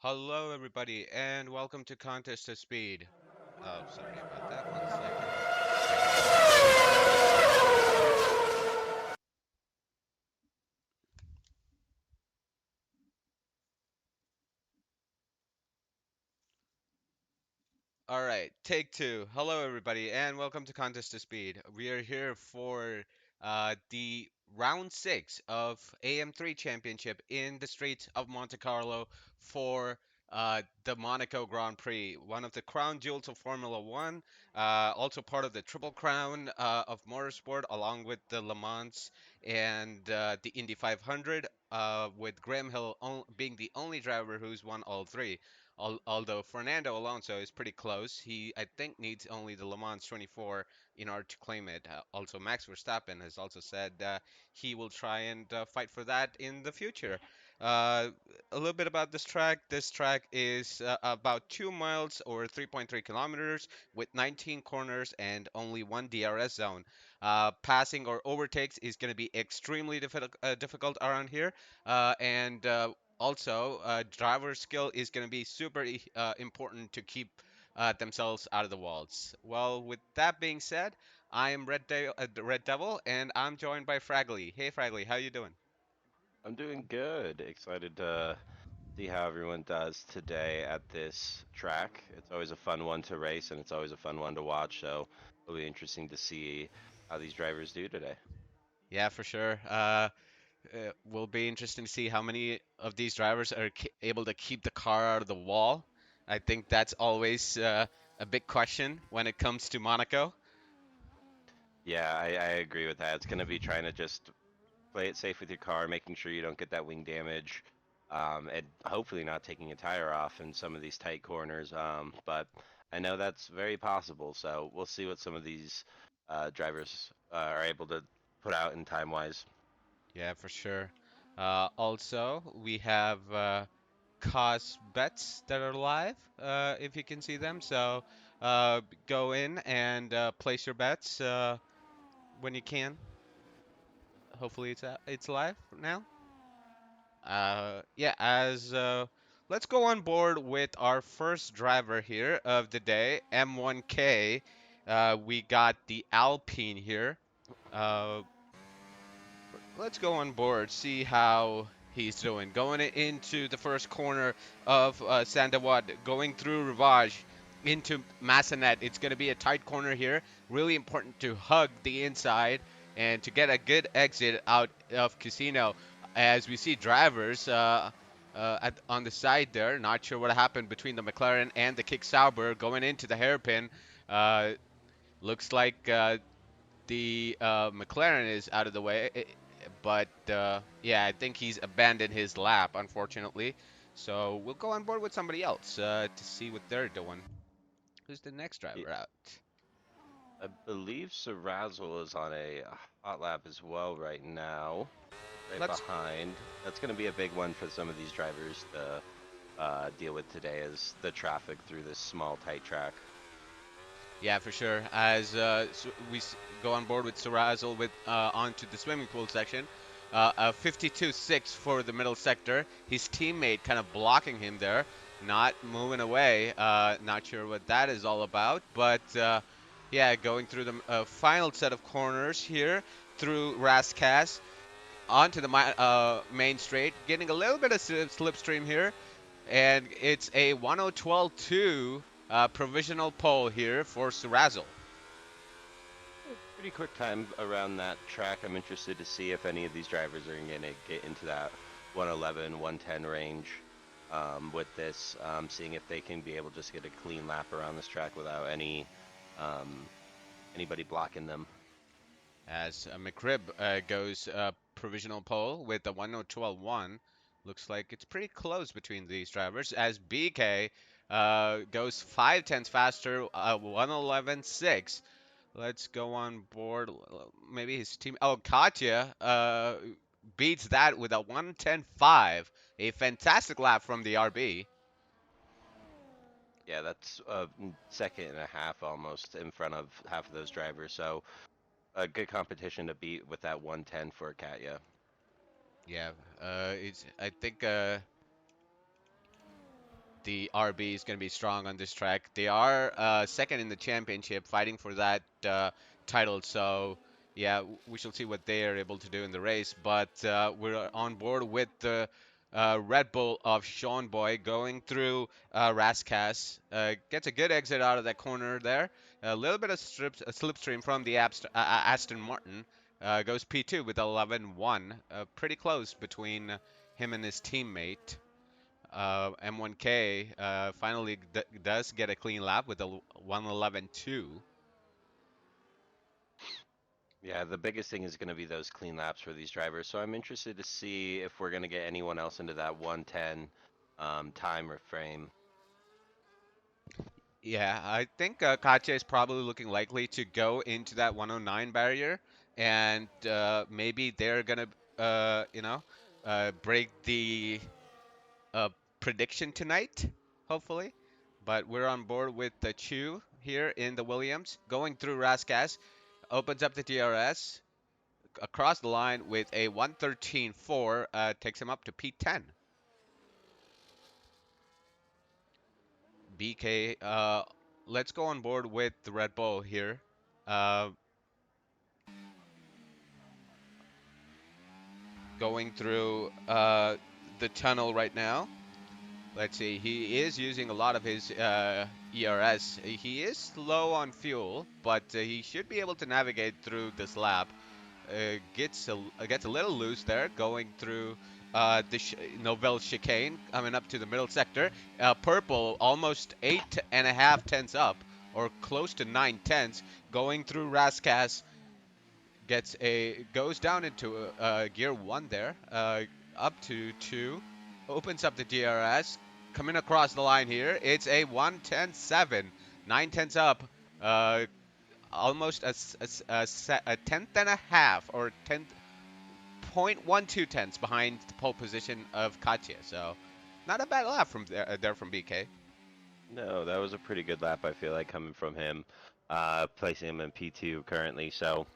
Hello, everybody, and welcome to Contest to Speed. Oh, sorry about that. One second. All right, take two. Hello, everybody, and welcome to Contest to Speed. We are here for the round six of AM3 Championship in the streets of Monte Carlo for the Monaco Grand Prix, one of the crown jewels of Formula One, also part of the Triple Crown of Motorsport, along with the Le Mans and the Indy 500, with Graham Hill being the only driver who's won all three. Although Fernando Alonso is pretty close, he I think needs only the Le Mans 24 in order to claim it. Also, Max Verstappen has also said he will try and fight for that in the future. Uh, a little bit about this track. This track is about 2 miles or 3.3 kilometers with 19 corners and only one DRS zone. Passing or overtakes is going to be extremely difficult around here, and also, driver skill is going to be super important to keep themselves out of the walls. Well, with that being said, I am Red Devil, and I'm joined by Fragley. Hey, Fragley, how you doing? I'm doing good. Excited to see how everyone does today at this track. It's always a fun one to race and it's always a fun one to watch, so it'll be interesting to see how these drivers do today. Yeah, for sure. Will be interesting to see how many of these drivers are able to keep the car out of the wall. I think that's always a big question when it comes to Monaco. Yeah, I agree with that. It's going to be trying to just play it safe with your car, making sure you don't get that wing damage, and hopefully not taking a tire off in some of these tight corners. But I know that's very possible, so we'll see what some of these drivers are able to put out in time wise. Yeah, for sure. Also, we have cost bets that are live, if you can see them. So go in and place your bets when you can. Hopefully it's live now. Yeah, as let's go on board with our first driver here of the day, M1K. We got the Alpine here. Uh, let's go on board, see how he's doing. Going into the first corner of Sandawad, going through Rivage into Massanet. It's going to be a tight corner here. Really important to hug the inside and to get a good exit out of Casino. As we see drivers on the side there, not sure what happened between the McLaren and the Kick Sauber going into the hairpin. Uh, looks like the McLaren is out of the way, but yeah, I think he's abandoned his lap, unfortunately. So we'll go on board with somebody else to see what they're doing. Who's the next Y- driver out? I believe Sarazzle is on a hot lap as well right now, right Let's, behind. That's going to be a big one for some of these drivers to deal with today is the traffic through this small, tight track. yeah, for sure. As go on board with Sarazel with onto the swimming pool section. A 52.6 for the middle sector. His teammate kind of blocking him there, not moving away. Not sure what that is all about, but yeah, going through the final set of corners here through Raskas onto the main straight, getting a little bit of slipstream here, and it's a 1:12.2 provisional pole here for Surazzle. Pretty quick time around that track. I'm interested to see if any of these drivers are going to get into that 111, 110 range. with this, seeing if they can be able to just get a clean lap around this track without um, anybody blocking them. As McRib goes provisional pole with the 102.1. Looks like it's pretty close between these drivers. As BK goes 5 tenths faster, 111.6. Let's go on board. Maybe his team. Oh, Katya beats that with a 110.5. A fantastic lap from the RB. Yeah, that's a second and a half almost in front of half of those drivers. So a good competition to beat with that 110 for Katya. Yeah, I think the RB is going to be strong on this track. They are second in the championship, fighting for that title. So, yeah, we shall see what they are able to do in the race. But we're on board with the Red Bull of Sean Boy going through Rascasse. Gets a good exit out of that corner there. A little bit of slipstream from the Aston Martin. Goes P2 with 11.1. Pretty close between him and his teammate. M1K finally does get a clean lap with a 111.2. Yeah, the biggest thing is going to be those clean laps for these drivers. So I'm interested to see if we're going to get anyone else into that 110 time or frame. Yeah, I think Katya is probably looking likely to go into that 109 barrier, and maybe they're gonna, break the uh, prediction tonight, hopefully. But we're on board with the Chew here in the Williams, going through Rascasse, opens up the DRS, across the line with a 113.4, takes him up to P10. BK, let's go on board with the Red Bull here. Uh, Going through the tunnel right now. Let's see, he is using a lot of his ERS. He is slow on fuel, but he should be able to navigate through this lap. Gets a little loose there, going through the Novell chicane, coming up to the middle sector. Purple, almost 8.5 tenths up, or close to 9 tenths, going through Rascasse. Goes down into gear one there, up to two, opens up the DRS, coming across the line here. It's a 110.7, 9 tenths up, uh, almost a tenth and a half, or 10.12 tenths behind the pole position of Katya. So not a bad lap from there from BK. No, that was a pretty good lap, I feel like, coming from him, placing him in P2 currently. So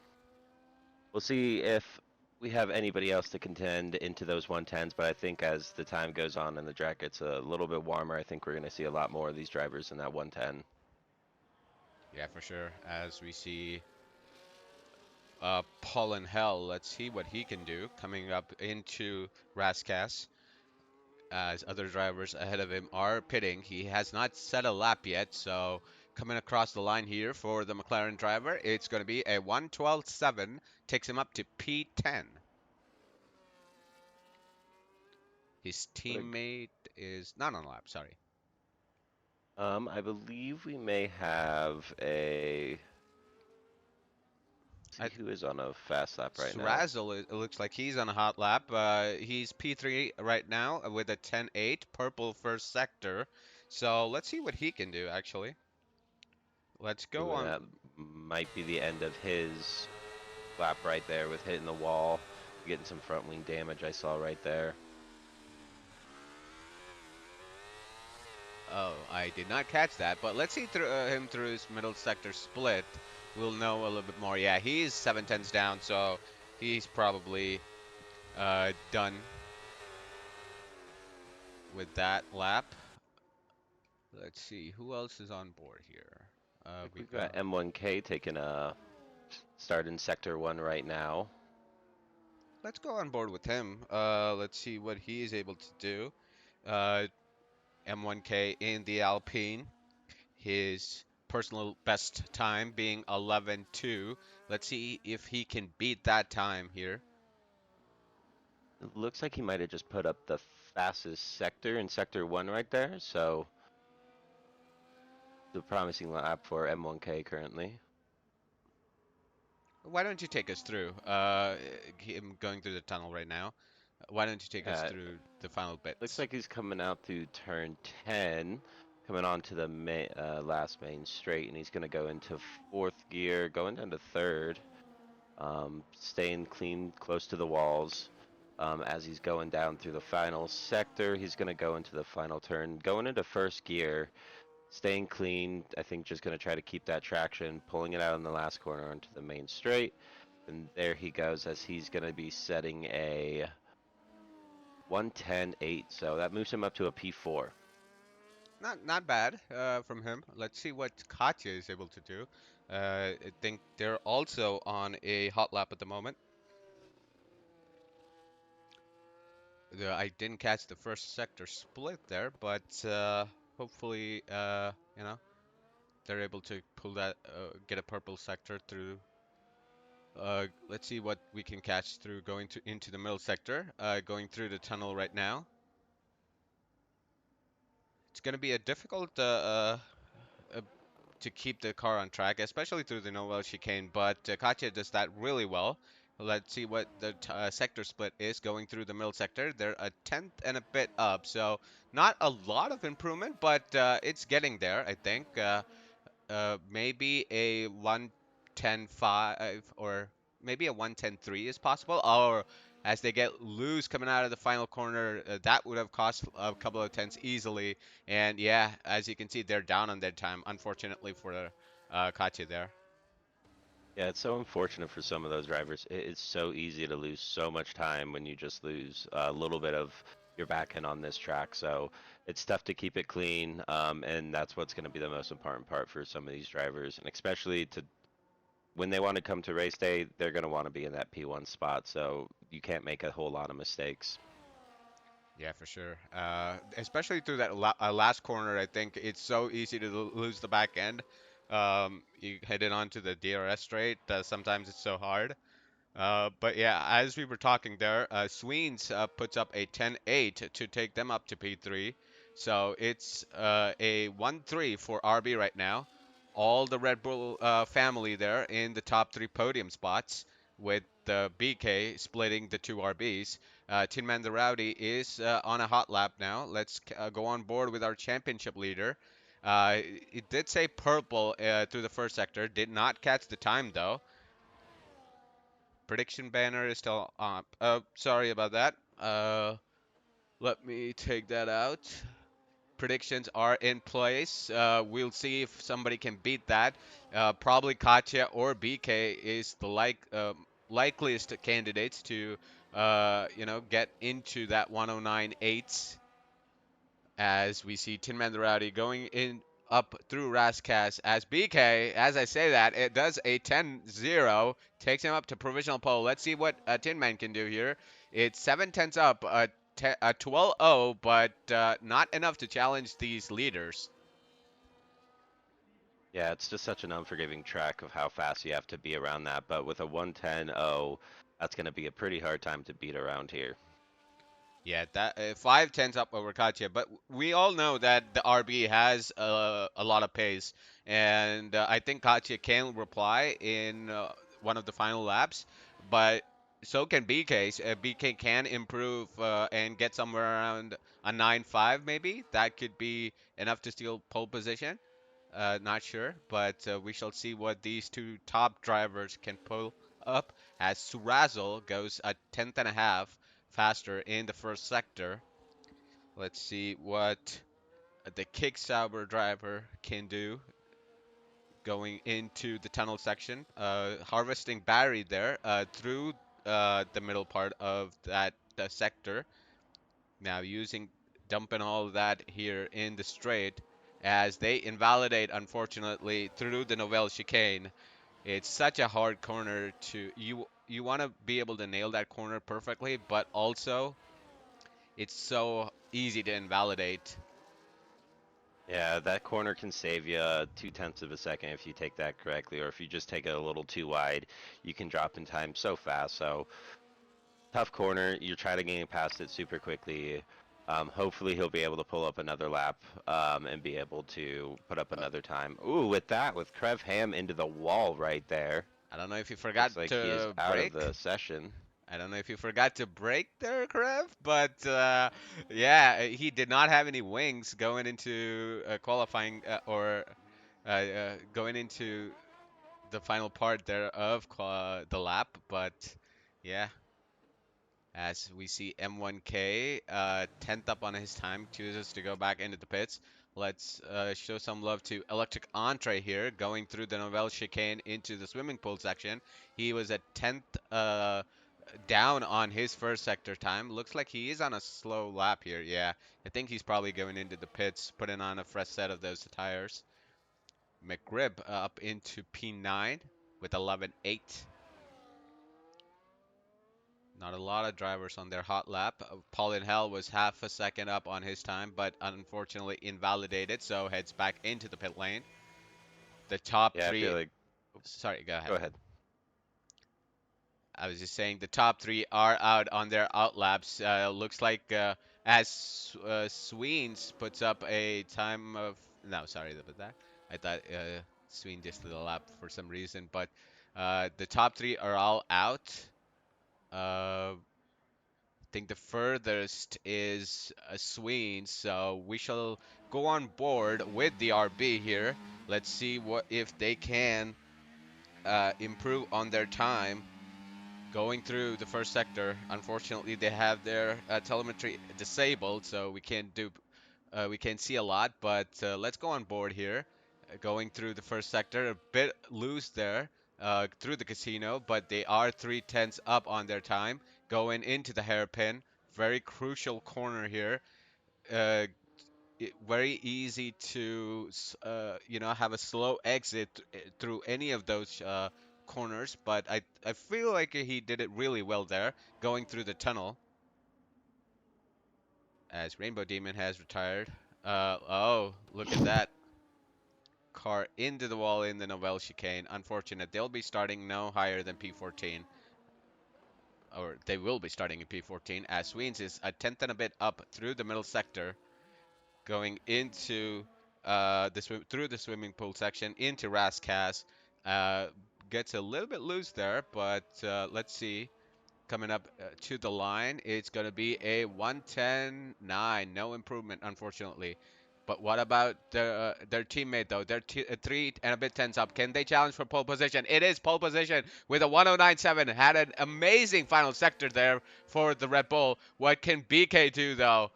we'll see if we have anybody else to contend into those 110s. But I think as the time goes on and the track gets a little bit warmer, I think we're going to see a lot more of these drivers in that 110. Yeah, for sure. As we see Paul in Hell, let's see what he can do coming up into Rascasse, as other drivers ahead of him are pitting. He has not set a lap yet, so coming across the line here for the McLaren driver, it's going to be a 112.7, takes him up to P10. His What a, teammate is not on lap, sorry. I believe we may have a. See I, who is on a fast lap right now. Srazzle, it looks like he's on a hot lap. He's P3 right now with a 10.8, purple first sector. So let's see what he can do, actually. Let's go Ooh, and on. that might be the end of his lap right there with hitting the wall, getting some front wing damage I saw right there. Oh, I did not catch that, but let's see him through his middle sector split. We'll know a little bit more. Yeah, he's 7 tenths down, so he's probably done with that lap. Let's see, who else is on board here? I think We we've got got. M1K taking a start in sector one right now. Let's go on board with him. Let's see what he is able to do. Uh, M1K in the Alpine. His personal best time being 11.2. Let's see if he can beat that time here. It looks like he might have just put up the fastest sector in Sector 1 right there, so the promising lap for M1K currently. Why don't you take us through? I'm going through the tunnel right now. Why don't you take us Yeah, through the final looks bits? like he's coming out through turn 10, coming onto the last main straight, and he's going to go into fourth gear, going down to third, staying clean close to the walls. As he's going down through the final sector, he's going to go into the final turn, going into first gear, staying clean. I think just going to try to keep that traction, pulling it out in the last corner onto the main straight. And there he goes as he's going to be setting a 110.8. So that moves him up to a P4. Not bad from him. Let's see what Katya is able to do. I think they're also on a hot lap at the moment. I didn't catch the first sector split there, but hopefully, they're able to pull that, get a purple sector through. Let's see what we can catch through going to into the middle sector. Going through the tunnel right now. It's going to be a difficult uh, to keep the car on track, especially through the Novel chicane. But Katya does that really well. Let's see what the sector split is going through the middle sector. They're a tenth and a bit up, so not a lot of improvement, but it's getting there, I think. Maybe a 110.5 or maybe a 110.3 is possible. Or as they get loose coming out of the final corner, that would have cost a couple of tenths easily. And yeah, as you can see, they're down on their time, unfortunately for Katya there. Yeah, it's so unfortunate for some of those drivers. It's so easy to lose so much time when you just lose a little bit of your back end on this track. So it's tough to keep it clean, and that's what's going to be the most important part for some of these drivers, and especially to when they want to come to race day, they're going to want to be in that P1 spot. So you can't make a whole lot of mistakes. Yeah, for sure. Especially through that last corner, I think it's so easy to lose the back end. You headed onto the DRS straight. Sometimes it's so hard. But yeah, as we were talking there, Sweens puts up a 10-8 to take them up to P3. So it's a 1-3 for RB right now. All the Red Bull family there in the top three podium spots, with the BK splitting the two RBs. Tin Man the Rowdy is on a hot lap now. Let's go on board with our championship leader. It did say purple through the first sector, did not catch the time though. Prediction banner is still up. Sorry about that. Let me take that out. Predictions are in place. We'll see if somebody can beat that. Probably Katya or BK is the likeliest candidates to, get into that 109.8 as we see Tin Man the Rowdy going in up through Raskas as BK, as I say that, it does a 10-0, takes him up to provisional pole. Let's see what Tin Man can do here. It's 7 tenths up, a 12-0, but not enough to challenge these leaders. Yeah, it's just such an unforgiving track of how fast you have to be around that. But with a 110.0, that's going to be a pretty hard time to beat around here. Yeah, that 5 tenths up over Katya, but we all know that the RB has a lot of pace, and I think Katya can reply in one of the final laps, but so can BK. BK can improve and get somewhere around a 9.5 maybe. That could be enough to steal pole position. Not sure, but we shall see what these two top drivers can pull up as Surazzle goes a tenth and a half faster in the first sector. Let's see what the Kick Sauber driver can do going into the tunnel section. Harvesting Barry there through the middle part of that sector. Now using dumping all of that here in the straight as they invalidate, unfortunately, through the Novell chicane. It's such a hard corner to you want to be able to nail that corner perfectly, but also it's so easy to invalidate. Yeah, that corner can save you 2 tenths of a second if you take that correctly, or if you just take it a little too wide, you can drop in time so fast. So tough corner. You're trying to get past it super quickly. Hopefully he'll be able to pull up another lap and be able to put up another time. Ooh, with that, with Krev Ham into the wall right there. I don't know if you Looks forgot like he is to out of brake. the session. I don't know if you forgot to brake there, Karev, but yeah, he did not have any wings going into qualifying or going into the final part there of the lap. But yeah, as we see M1K 10th up on his time, chooses to go back into the pits. Let's show some love to Electric Entree here, going through the Novell chicane into the swimming pool section. He was at 10th down on his first sector time. Looks like he is on a slow lap here. Yeah, I think he's probably going into the pits, putting on a fresh set of those tires. McRib up into P9 with 11.8. Not a lot of drivers on their hot lap. Paulin Hell was half a second up on his time, but unfortunately invalidated, so heads back into the pit lane. The top Yeah, I feel three. like. Sorry, go Go ahead. ahead. I was just saying the top three are out on their out laps. Looks like as Sweens puts up a time of no, sorry about that. I thought Sween just did a lap for some reason, but the top three are all out. I think the furthest is Sween, so we shall go on board with the RB here. Let's see what if they can improve on their time going through the first sector. Unfortunately, they have their telemetry disabled, so we can't see a lot. But let's go on board here. Going through the first sector, a bit loose there through the casino, but they are 3/10 up on their time. Going into the hairpin, very crucial corner here. Uh, Very easy to have a slow exit through any of those corners, but I feel like he did it really well there going through the tunnel as Rainbow Demon has retired. Oh, look at that car into the wall in the Novell chicane. Unfortunate. They'll be starting no higher than P14, or they will be starting in P14 as Sweens is a tenth and a bit up through the middle sector going into through the swimming pool section into Raskas. Uh, Gets a little bit loose there, but let's see. Coming up to the line, it's going to be a 110.9. No improvement, unfortunately. But what about their teammate, though? They're 3 and a bit tenths up. Can they challenge for pole position? It is pole position with a 109.7. Had an amazing final sector there for the Red Bull. What can BK do, though?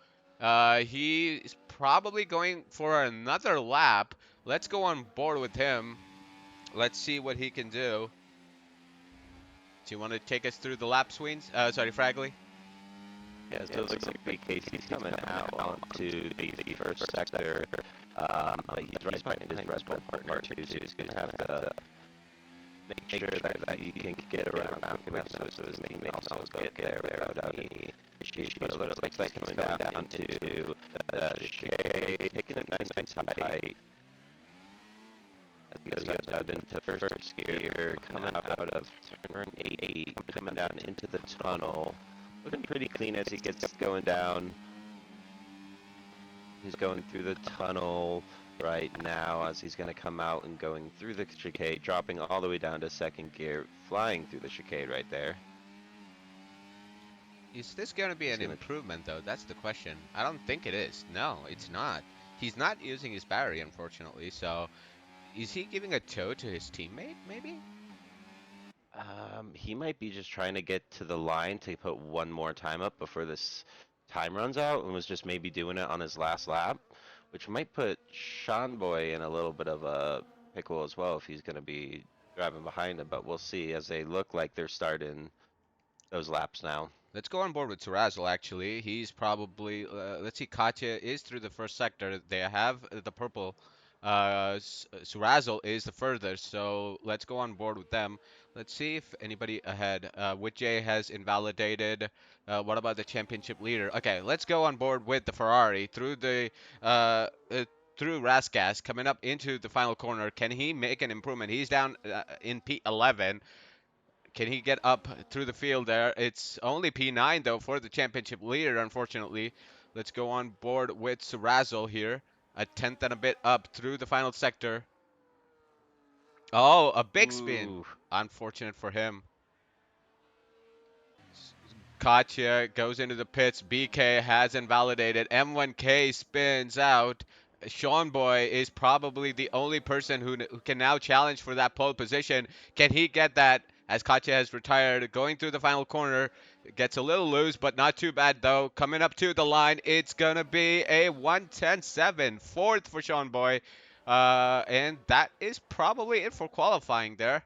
He's probably going for another lap. Let's go on board with him. Let's see what he can do. Do you want to take us through the lap, Sweens? Sorry, Fragley. Yeah, so it looks like BKC's coming out onto the first sector, but he's right behind his Red Bull partner too, so he's going to have to make sure that he can get around quick enough so his teammates also get there without any issues. But it looks like he's coming down to the chicane, taking a nice height. As he goes out into first gear, coming out of turn 8, coming down into the tunnel. Looking pretty clean as he gets going down. He's going through the tunnel right now as he's going to come out and going through the chicane, dropping all the way down to second gear, flying through the chicane right there. Is this going to be He's an going to. improvement, though? That's the question. I don't think it is. No, it's not. He's not using his battery, unfortunately. So, is he giving a tow to his teammate, maybe? He might be just trying to get to the line to put one more time up before this time runs out, and was just maybe doing it on his last lap, which might put Sean Boy in a little bit of a pickle as well if he's going to be driving behind him. But we'll see as they look like they're starting those laps now. Let's go on board with Surazzle, actually. He's probably, let's see, Katya is through the first sector. They have the purple. Surazzle is the furthest, so let's go on board with them. Let's see if anybody ahead. Witjay has invalidated. What about the championship leader? Okay, let's go on board with the Ferrari through Raskas coming up into the final corner. Can he make an improvement? He's down in P11. Can he get up through the field there? It's only P9 though for the championship leader, unfortunately. Let's go on board with Sarazzle here. A tenth and a bit up through the final sector. Oh, a big spin. Ooh, Unfortunate for him. Katya goes into the pits. BK has invalidated. M1K spins out. Sean Boy is probably the only person who can now challenge for that pole position. Can he get that as Katya has retired? Going through the final corner. Gets a little loose, but not too bad though. Coming up to the line, it's going to be a 110.7. Fourth for Sean Boy. And that is probably it for qualifying there.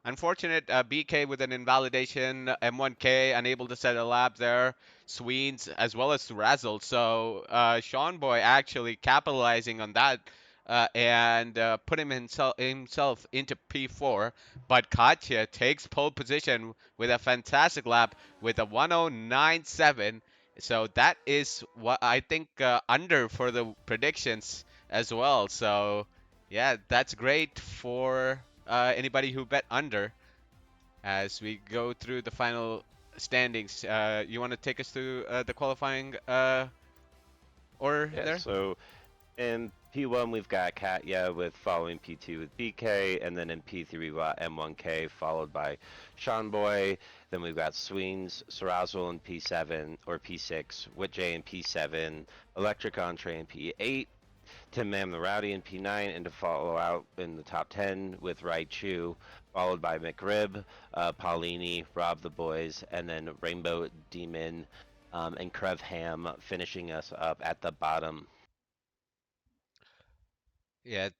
Unfortunate BK with an invalidation, M1K unable to set a lap there, Sweens as well as Razzle. So Sean Boy actually capitalizing on that and putting himself into P4. But Katya takes pole position with a fantastic lap with a 109.7. So that is what I think under for the predictions as well. So yeah, that's great for anybody who bet under as we go through the final standings. You want to take us through the qualifying order yeah. there? So in P1 we've got Katya with following P2 with BK, and then in P3 we've got M1K followed by Sean Boy. Then we've got Sweens, Sarazzle in P7 or P6, Witjay in P7, Electric Entree in P8. Tim Mam the Rowdy in P9, and to follow out in the top 10 with Raichu, followed by McRib, Paulini, Rob the Boys, and then Rainbow Demon and Krev Ham finishing us up at the bottom. Yeah,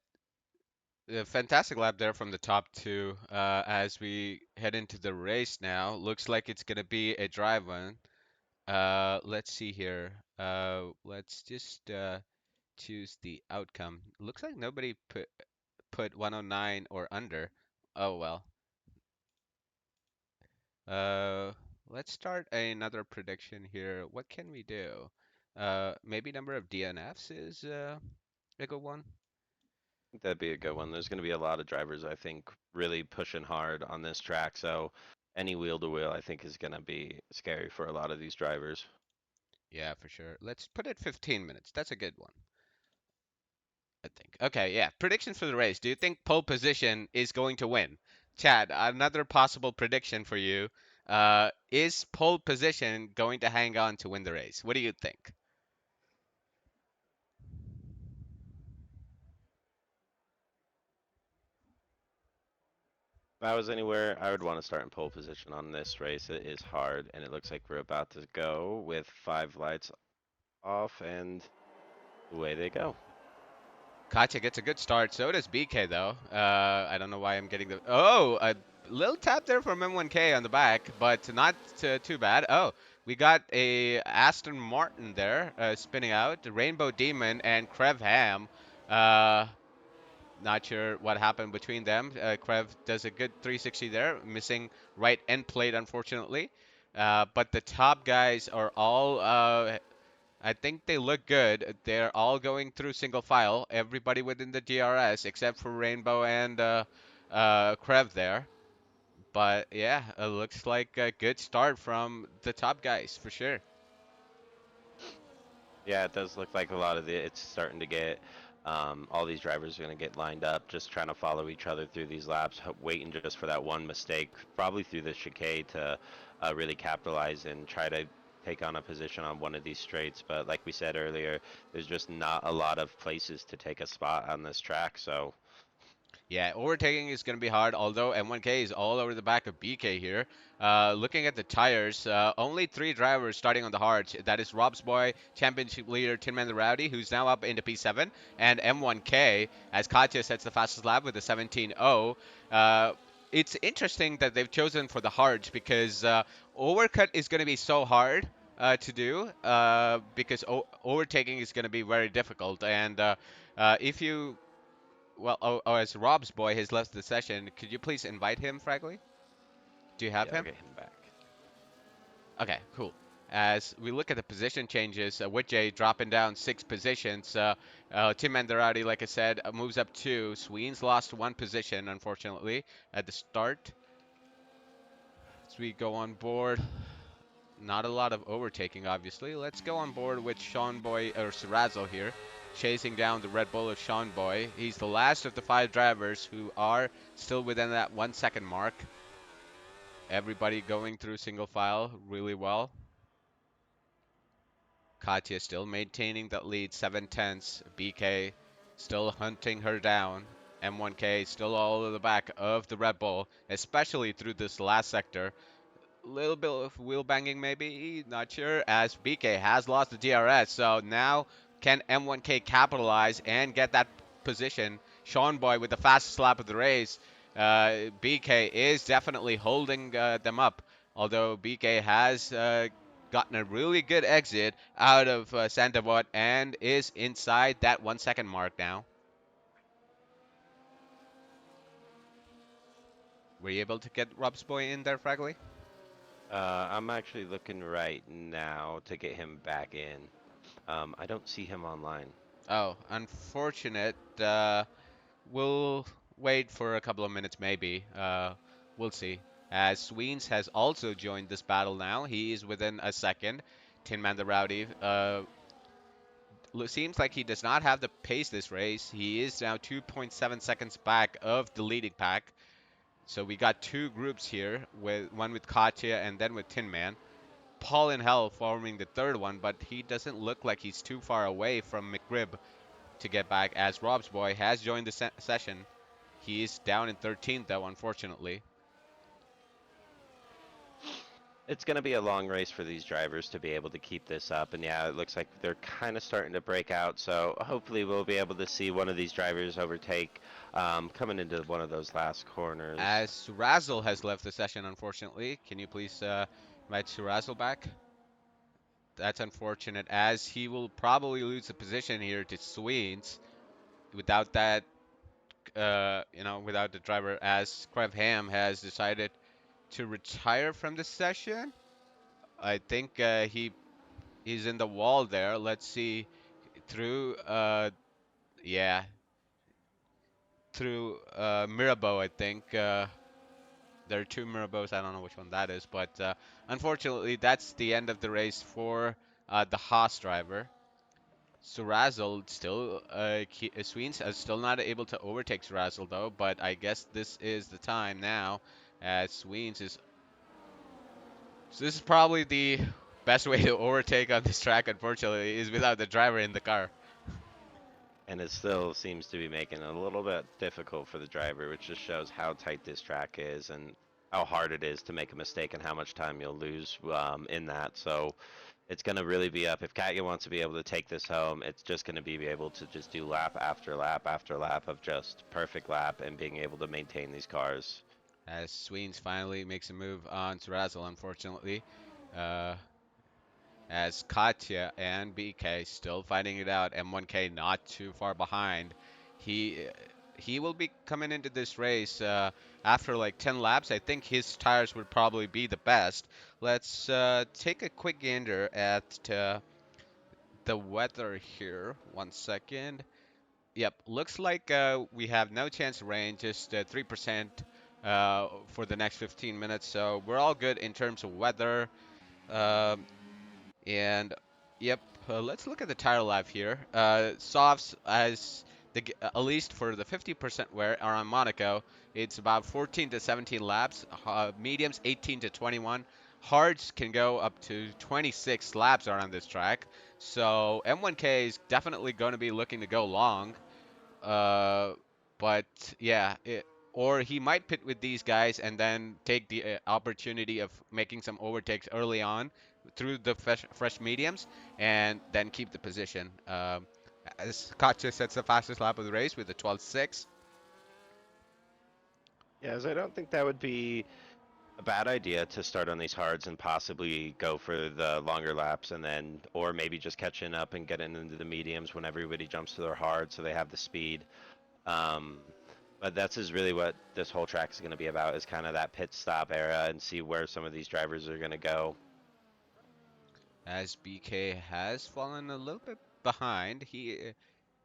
a fantastic lap there from the top two. As we head into the race now, looks like it's gonna be a drive one. Let's see here. Let's just choose the outcome. Looks like nobody put 109 or under. Oh well. Uh, let's start another prediction here. What can we do? Maybe number of DNFs is a good one. That'd be a good one. There's going to be a lot of drivers, I think, really pushing hard on this track. So any wheel to wheel, I think, is going to be scary for a lot of these drivers. Yeah, for sure. Let's put it 15 minutes. That's a good one, I think. Okay, yeah. Predictions for the race. Do you think pole position is going to win? Chad, another possible prediction for you. Is pole position going to hang on to win the race? What do you think? If I was anywhere, I would want to start in pole position on this race. It is hard, and it looks like we're about to go with 5 lights off, and away they go. Katya gets a good start. So does BK though. I don't know why I'm getting the. Oh, a little tap there from M1K on the back, but not too bad. Oh, we got a Aston Martin there spinning out. The Rainbow Demon and Krev Ham. Uh, Not sure what happened between them. Krev does a good 360 there, missing right end plate unfortunately. But the top guys are all I think they look good. They're all going through single file. Everybody within the DRS except for Rainbow and Krev there. But yeah, it looks like a good start from the top guys for sure. Yeah, it does look like a lot of it's starting to get. All these drivers are going to get lined up, just trying to follow each other through these laps, waiting just for that one mistake, probably through the chicane to really capitalize and try to take on a position on one of these straights. But like we said earlier, there's just not a lot of places to take a spot on this track. So Yeah, overtaking is going to be hard, although M1K is all over the back of BK here. Looking at the tires, only three drivers starting on the hards. That is Rob's Boy, championship leader Tin Man the Rowdy, who's now up into P7, and M1K, as Katya sets the fastest lap with a 17.0. It's interesting that they've chosen for the hards because overcut is going to be so hard to do because overtaking is going to be very difficult. And if you as Rob's boy has left the session, could you please invite him, Fragley? Do you have yeah, I'll him? get him back. Okay, cool. As we look at the position changes, Witjay dropping down 6 positions. Tim Mandarati, like I said, moves up 2. Sweens lost 1 position, unfortunately, at the start. As we go on board, not a lot of overtaking, obviously. Let's go on board with Sean Boy or Serazzle here, chasing down the Red Bull of Sean Boy. He's the last of the five drivers who are still within that 1 second mark. Everybody going through single file really well. Katya still maintaining that lead, 7 tenths. BK still hunting her down. M1K still all in the back of the Red Bull, especially through this last sector. Little bit of wheel banging maybe, not sure, as BK has lost the DRS. So now can M1K capitalize and get that position? Sean Boy with the fastest lap of the race. BK is definitely holding them up, although BK has gotten a really good exit out of Santavot and is inside that 1 second mark now. Were you able to get Rob's Boy in there, Fragley? I'm actually looking right now to get him back in. I don't see him online. Oh, unfortunate. We'll wait for a couple of minutes, maybe. We'll see. As Sweens has also joined this battle now. He is within a second. Tin Man the Rowdy. Seems like he does not have the pace this race. He is now 2.7 seconds back of the leading pack. So we got two groups here, with one with Katya and then with Tin Man. Paul in Hell forming the third one, but he doesn't look like he's too far away from McRib to get back, as Rob's Boy has joined the session. He is down in 13th, though, unfortunately. It's going to be a long race for these drivers to be able to keep this up. And yeah, it looks like they're kind of starting to break out. So hopefully we'll be able to see one of these drivers overtake coming into one of those last corners. As Surazzle has left the session, unfortunately. Can you please invite Surazzle back? That's unfortunate, as he will probably lose the position here to Sweens without that, without the driver, as Krev Ham has decided to retire from the session. I think he's in the wall there. Let's see through, yeah, through Mirabeau, I think. There are two Mirabeaus. I don't know which one that is, but unfortunately, that's the end of the race for the Haas driver. Surazzle still, Sweens is still not able to overtake Surazzle though, but I guess this is the time now, as Sweens is. So this is probably the best way to overtake on this track, unfortunately, is without the driver in the car. And it still seems to be making it a little bit difficult for the driver, which just shows how tight this track is and how hard it is to make a mistake and how much time you'll lose in that. So it's going to really be up. If Katya wants to be able to take this home, it's just going to be able to just do lap after lap after lap of just perfect lap and being able to maintain these cars. As Sweens finally makes a move on Surazzle, unfortunately. Uh, as Katya and BK still fighting it out. M1K not too far behind. He he will be coming into this race after like 10 laps. I think his tires would probably be the best. Let's take a quick gander at the weather here. 1 second. Yep, looks like we have no chance of rain, just 3% for the next 15 minutes. So we're all good in terms of weather. Um, And yep, let's look at the tire life here. Softs, as at least for the 50% wear are on Monaco, it's about 14 to 17 laps. Mediums 18 to 21. Hards can go up to 26 laps around this track. So M1K is definitely going to be looking to go long. Uh, but yeah, or he might pit with these guys and then take the opportunity of making some overtakes early on through the fresh mediums and then keep the position. As Katja sets the fastest lap of the race with a 12.6. Yes, I don't think that would be a bad idea to start on these hards and possibly go for the longer laps and then, or maybe just catching up and getting into the mediums when everybody jumps to their hard so they have the speed. Um, but that's is really what this whole track is going to be about, is kind of that pit stop era and see where some of these drivers are going to go. As BK has fallen a little bit behind. He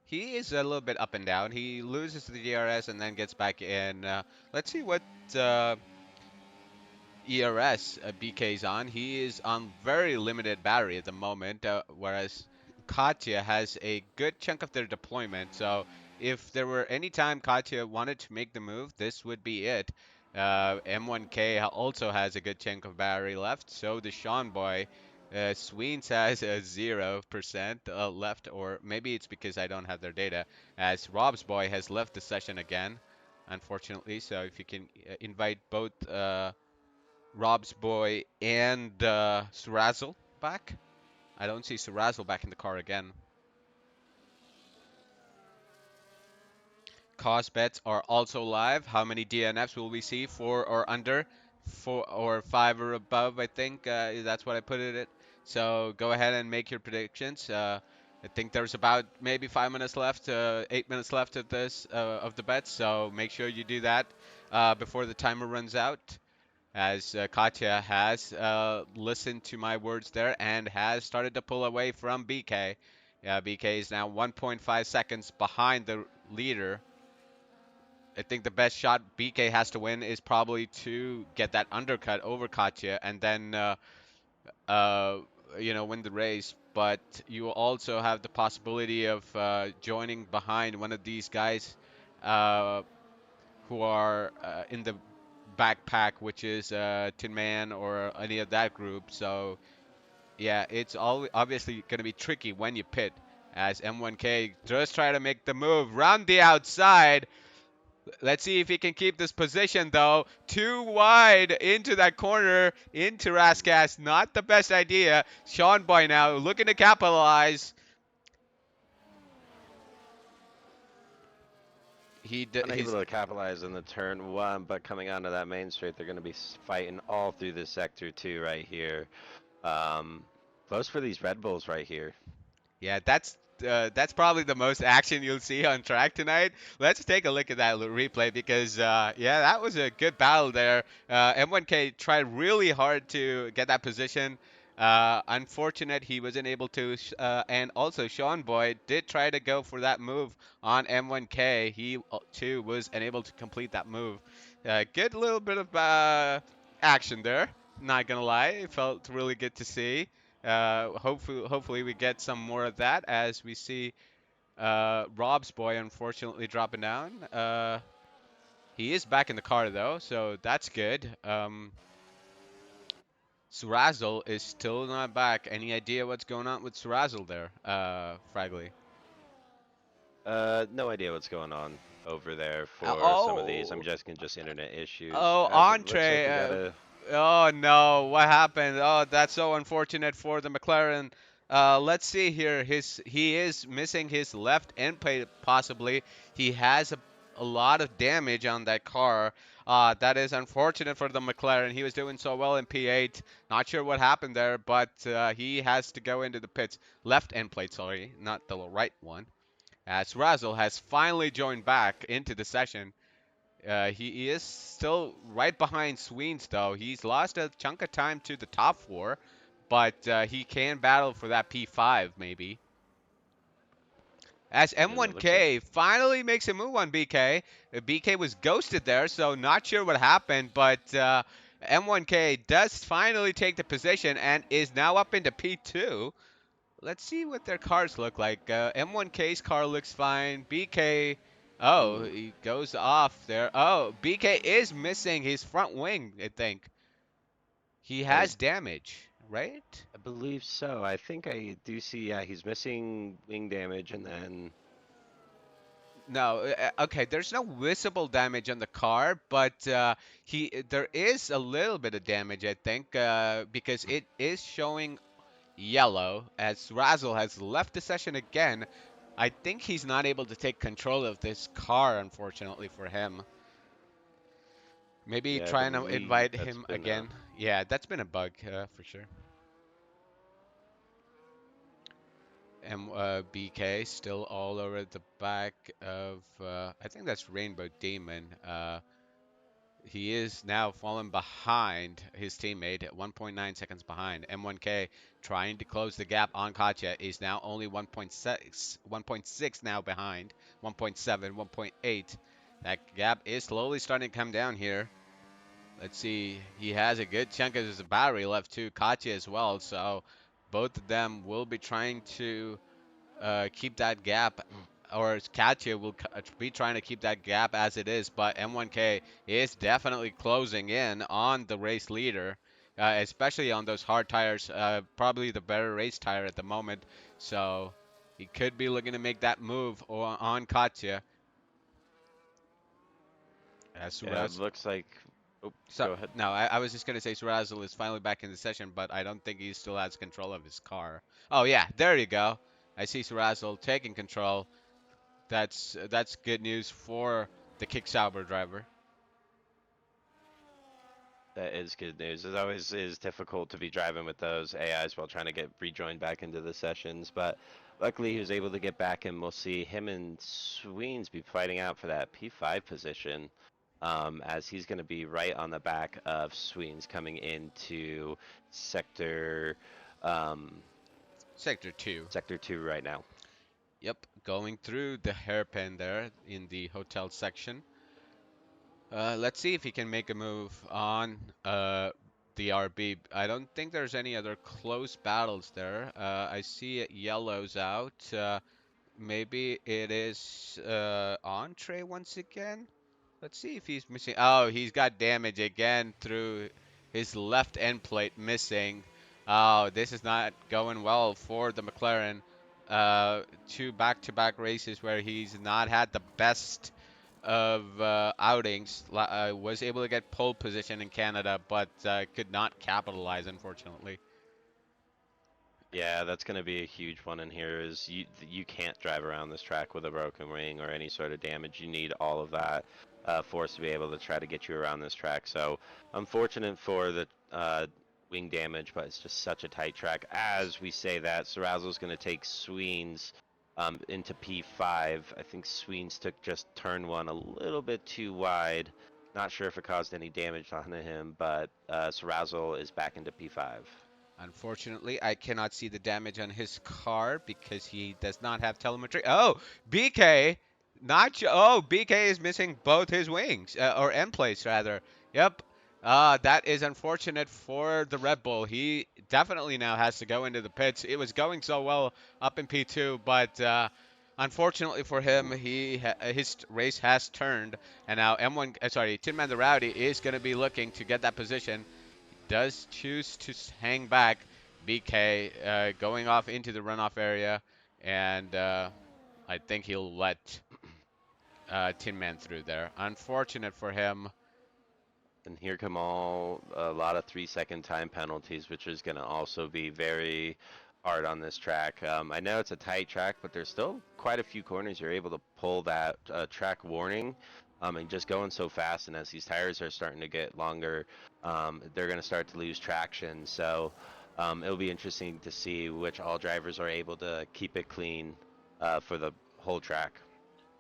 is a little bit up and down. He loses the DRS and then gets back in. Let's see what uh, ERS BK's on. He is on very limited battery at the moment, whereas Katya has a good chunk of their deployment. So if there were any time Katya wanted to make the move, this would be it. M1K also has a good chunk of battery left. So does Sean Boy. Sweens has a 0% left, or maybe it's because I don't have their data, as Rob's Boy has left the session again, unfortunately. So if you can invite both Rob's Boy and Surazzle back. I don't see Surazzle back in the car again. Cost bets are also live. How many DNFs will we see? Four or under? Four or five or above, I think. That's what I put it at. So go ahead and make your predictions. I think there's about maybe 5 minutes left, 8 minutes left of the bets. So make sure you do that before the timer runs out. As Katya has listened to my words there and has started to pull away from BK. BK is now 1.5 seconds behind the leader. I think the best shot BK has to win is probably to get that undercut over Katya and then, uh, win the race. But you also have the possibility of joining behind one of these guys uh, who are in the backpack, which is Tin Man or any of that group. So yeah, it's all obviously going to be tricky when you pit. As M1K just try to make the move round the outside. Let's see if he can keep this position though. Too wide into that corner into Raskas. Not the best idea. Sean Boy now looking to capitalize. Unable He's to capitalize in the turn one, but coming onto that main straight, they're going to be fighting all through this sector two right here. Um, Close for these Red Bulls right here. Yeah, that's probably the most action you'll see on track tonight. Let's take a look at that replay because yeah, that was a good battle there. M1K tried really hard to get that position. Unfortunate he wasn't able to, and also Sean Boyd did try to go for that move on M1K. He too was unable to complete that move. Good little bit of action there. Not gonna lie, it felt really good to see. Hopefully we get some more of that as we see Rob's boy unfortunately dropping down. He is back in the car though, so that's good. Surazzle is still not back. Any idea what's going on with Surazzle there, Fragley? No idea what's going on over there for some of these. I'm Oh, just internet issues. oh, As it looks like entree. we got a Oh no, what happened? Oh, that's so unfortunate for the McLaren. Let's see here. He is missing his left end plate possibly. He has a lot of damage on that car. That is unfortunate for the McLaren. He was doing so well in P8. Not sure what happened there, but he has to go into the pits. Left end plate, sorry, not the right one. As Razzle has finally joined back into the session. He is still right behind Sweens, though. He's lost a chunk of time to the top four, but he can battle for that P5 maybe. As and it looks like M1K finally makes a move on BK. BK was ghosted there, so not sure what happened, but M1K does finally take the position and is now up into P2. Let's see what their cars look like. M1K's car looks fine. BK, oh, ooh, he goes off there. Oh, BK is missing his front wing, I think. He I has damage, right? I believe so. I think I do see. Yeah, he's missing wing damage, and then No, okay, there's no visible damage on the car, but there is a little bit of damage, I think, because it is showing yellow as Razzle has left the session again. I think he's not able to take control of this car, unfortunately for him. Maybe yeah, I trying to believe invite that's him been again. Yeah, that's been a bug for sure. And BK still all over the back of, I think that's Rainbow Demon. He is now falling behind his teammate at 1.9 seconds behind. M1K trying to close the gap on Katya is now only 1.6, 1.6 now behind. 1.7, 1.8. That gap is slowly starting to come down here. Let's see. He has a good chunk of his battery left too. Katya as well. So both of them will be trying to keep that gap, or Katya will be trying to keep that gap as it is. But M1K is definitely closing in on the race leader, especially on those hard tires. Probably the better race tire at the moment. So he could be looking to make that move on Katya. As Yeah, it Suraz. looks like. Oh, So go ahead. no, I was just gonna say Surazzle is finally back in the session, but I don't think he still has control of his car. Oh yeah, there you go. I see Surazzle taking control. That's good news for the Kick Sauber driver. That is good news. It always is difficult to be driving with those AIs while trying to get rejoined back into the sessions, but luckily he was able to get back, and we'll see him and Sweens be fighting out for that P5 position, as he's going to be right on the back of Sweens coming into sector um, Sector 2. sector 2 right now. Yep, going through the hairpin there in the hotel section. Let's see if he can make a move on the RB. I don't think there's any other close battles there. I see it yellows out. Maybe it is Entree once again. Let's see if he's missing. Oh, he's got damage again through his left end plate missing. Oh, this is not going well for the McLaren. Two back-to-back races where he's not had the best of outings. Was able to get pole position in Canada, but could not capitalize, unfortunately. Yeah, that's going to be a huge one in here. Is you can't drive around this track with a broken wing or any sort of damage. You need all of that force to be able to try to get you around this track. So unfortunate for the wing damage, but it's just such a tight track. As we say that, Serrazo's going to take Sweens into P5. I think Sweens took just turn one a little bit too wide. Not sure if it caused any damage on him, but Serrazo is back into P5. Unfortunately, I cannot see the damage on his car because he does not have telemetry. Oh, BK, oh, BK is missing both his wings, or end plates rather. Yep. That is unfortunate for the Red Bull. He definitely now has to go into the pits. It was going so well up in P2, but unfortunately for him, his race has turned, and now M1, sorry, Tin Man the Rowdy is going to be looking to get that position. Does choose to hang back. BK going off into the runoff area, and I think he'll let Tin Man through there. Unfortunate for him. And here come all a lot of 3 second time penalties, which is going to also be very hard on this track. I know it's a tight track, but there's still quite a few corners you're able to pull that track warning. And just going so fast, and as these tires are starting to get longer, they're going to start to lose traction. So it'll be interesting to see which all drivers are able to keep it clean for the whole track.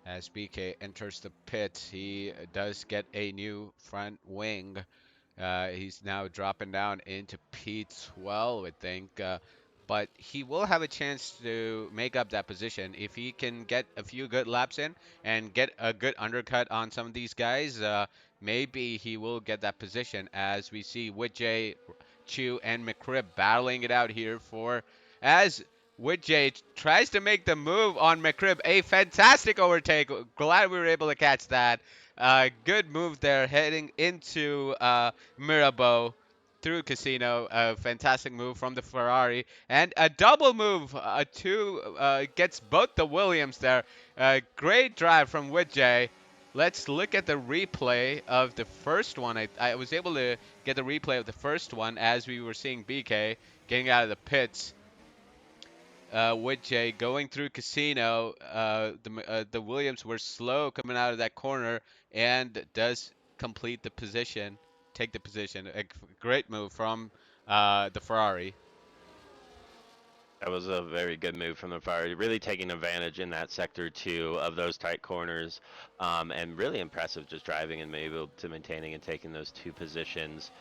As BK enters the pit, he does get a new front wing. He's now dropping down into P12, I think. But he will have a chance to make up that position if he can get a few good laps in and get a good undercut on some of these guys. Maybe he will get that position as we see Witjay, Chu, and McCrib battling it out here for as Witjay tries to make the move on McCrib. A fantastic overtake. Glad we were able to catch that. Good move there, heading into Mirabeau through Casino. A fantastic move from the Ferrari. And a double move gets both the Williams there. Great drive from Witjay. Let's look at the replay of the first one. I was able to get the replay of the first one as we were seeing BK getting out of the pits with Jay going through Casino. The Williams were slow coming out of that corner and does complete the position, take the position. A great move from the Ferrari. That was a very good move from the Ferrari, really taking advantage in that sector two of those tight corners, and really impressive just driving and able to maintaining and taking those two positions.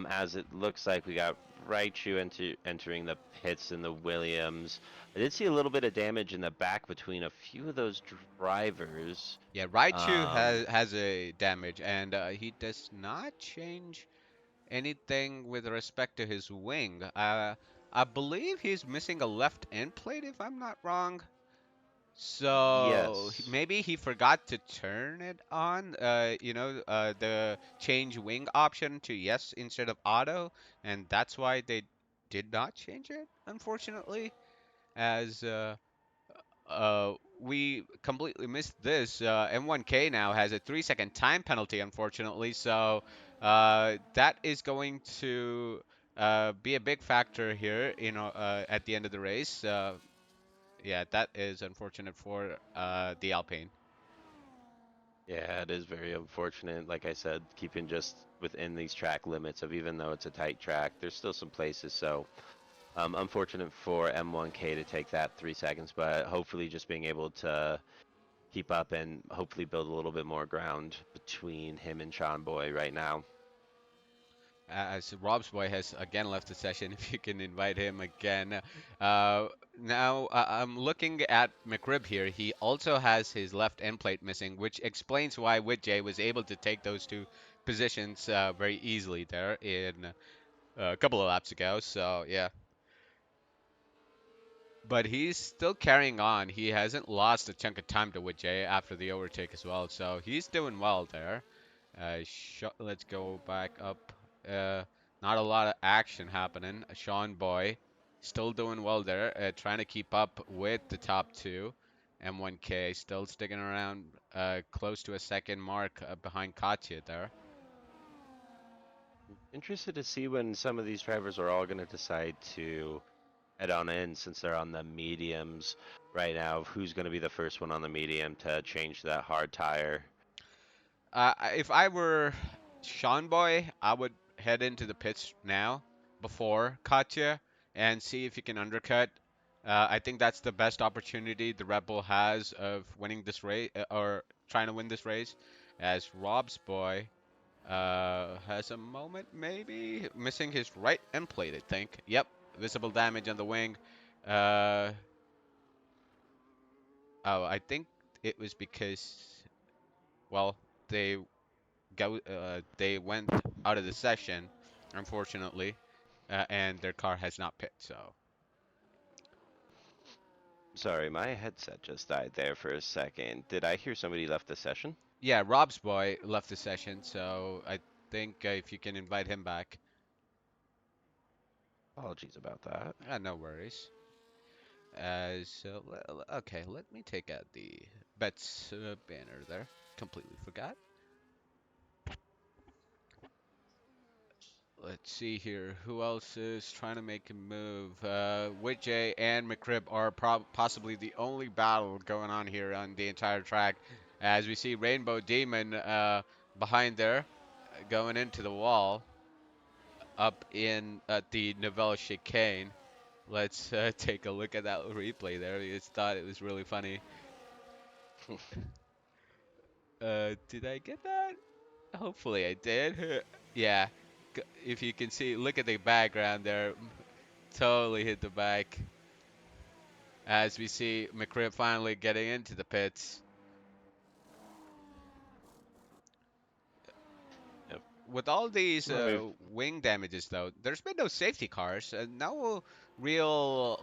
As it looks like we got Raichu entering the pits in the Williams. I did see a little bit of damage in the back between a few of those drivers. Yeah, Raichu Um, has a damage, and he does not change anything with respect to his wing. I believe he's missing a left end plate, if I'm not wrong. So yes. maybe he forgot to turn it on, the change wing option to yes instead of auto, and that's why they did not change it, unfortunately, as we completely missed this. M1K now has a 3-second time penalty, unfortunately, so that is going to be a big factor here, at the end of the race. Yeah, that is unfortunate for the Alpine. Yeah, it is very unfortunate. Like I said, keeping just within these track limits of even though it's a tight track, there's still some places. So, unfortunate for M1K to take that 3 seconds, but hopefully just being able to keep up and hopefully build a little bit more ground between him and Sean Boy right now. As Rob's boy has again left the session, if you can invite him again. Uh, Now I'm looking at McRib here. He also has his left end plate missing, which explains why Whitjay was able to take those two positions very easily there in a couple of laps ago. So yeah, but he's still carrying on. He hasn't lost a chunk of time to Whitjay after the overtake as well. So he's doing well there. Let's go back up. Uh, Not a lot of action happening. Sean Boy still doing well there, trying to keep up with the top two. M1K still sticking around close to a second mark behind Katya there. Interested to see when some of these drivers are all going to decide to head on in since they're on the mediums right now. Who's going to be the first one on the medium to change that hard tire? If I were Sean Boy, I would head into the pits now before Katya and see if he can undercut. I think that's the best opportunity the Red Bull has of winning this race or trying to win this race. As Rob's boy has a moment, maybe missing his right end plate, I think. Yep, visible damage on the wing. Uh, I think it was because, well, they went out of the session, unfortunately, and their car has not pit. So Sorry, my headset just died there for a second. Did I hear somebody left the session? yeah, Rob's boy left the session. So I think if you can invite him back, Apologies about that. no worries. Okay, let me take out the bets banner there. Completely forgot. Let's see here. Who else is trying to make a move? Widjay and McCrib are possibly the only battle going on here on the entire track. As we see Rainbow Demon behind there, going into the wall up in at the Novella chicane. Let's take a look at that replay there. I just thought it was really funny. Did I get that? Hopefully I did. Yeah. If you can see, look at the background there. Totally hit the back. As we see McCrib finally getting into the pits. Yep. With all these Well, we've wing damages, though, there's been no safety cars. No real,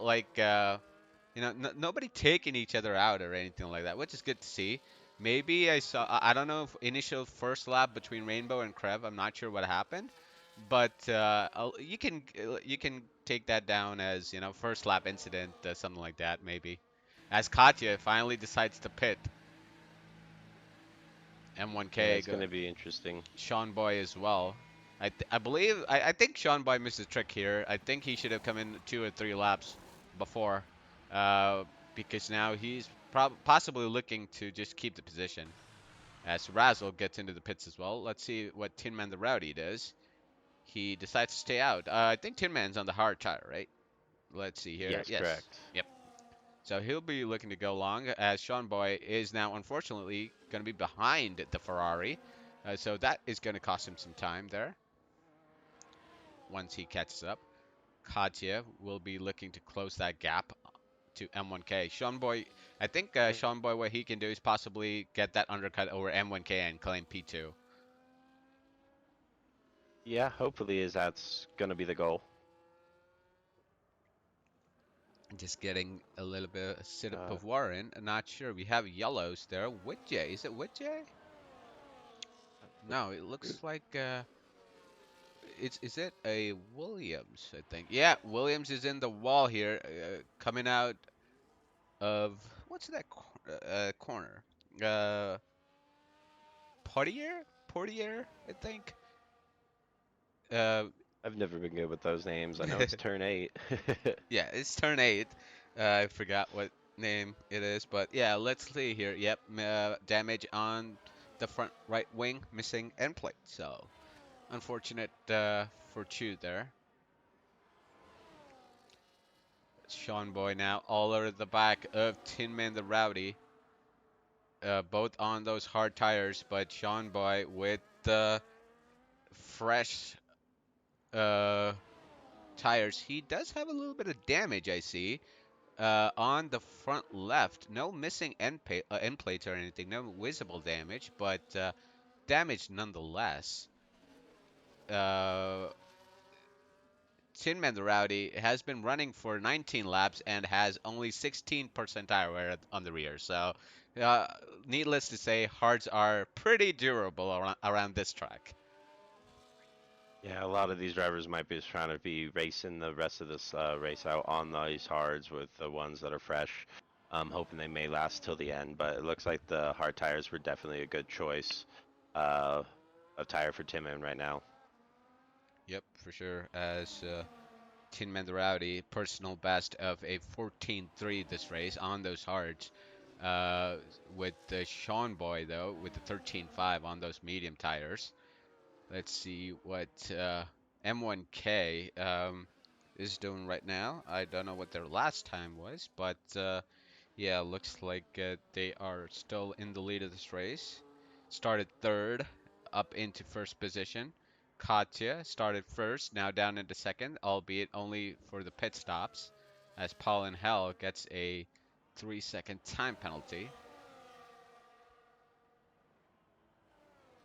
nobody taking each other out or anything like that, which is good to see. Maybe I don't know if initial first lap between Rainbow and Krev, I'm not sure what happened, but you can take that down as first lap incident, something like that maybe. As Katya finally decides to pit, yeah, M1K it's going to be interesting. Sean Boy as well. I think Sean Boy missed a trick here. I think he should have come in 2 or 3 laps before, uh, because now he's possibly looking to just keep the position. As Razzle gets into the pits as well. Let's see what Tin Man the Rowdy does. He decides to stay out. I think Tin Man's on the hard tire, right? Let's see here. Yes, Yes. correct. Yep. So he'll be looking to go long, as Sean Boy is now unfortunately going to be behind the Ferrari. So that is going to cost him some time there once he catches up. Katya will be looking to close that gap to M1K. Sean Boy, I think Sean Boy, what he can do is possibly get that undercut over M1K and claim P2. Yeah, hopefully is that's gonna be the goal. Just getting a little bit of sip Uh, of water in. I'm not sure. We have yellows there. Whitjay. Is it Whitjay? No, it looks like it's is it a Williams, I think. Yeah, Williams is in the wall here, coming out of what's that corner? Uh, Portier? Portier, I think. Uh, I've never been good with those names. I know it's turn 8. yeah, it's turn eight. I forgot what name it is, but yeah, let's see here. Yep, damage on the front right wing, missing end plate. So unfortunate for Chu there. Sean Boy now all over the back of Tin Man the Rowdy, both on those hard tires, but Sean Boy with the fresh uh, tires. He does have a little bit of damage, I see. On the front left, no missing end plates or anything, no visible damage, but damage nonetheless. Uh, Tin Man the Rowdy has been running for 19 laps and has only 16% tire wear on the rear. So, uh, needless to say, hards are pretty durable around this track. Yeah, a lot of these drivers might be just trying to be racing the rest of this race out on these hards with the ones that are fresh, hoping they may last till the end. But it looks like the hard tires were definitely a good choice uh, of tire for Timon right now. Yep, for sure. As Tin Man the Rowdy, personal best of a 14.3 this race on those hards. Uh, with the Sean Boy, though, with the 13.5 on those medium tires. Let's see what M1K is doing right now. I don't know what their last time was, but yeah, looks like they are still in the lead of this race. Started third, up into first position. Katya started first, now down into second, albeit only for the pit stops, as Paul and Hell gets a 3-second time penalty.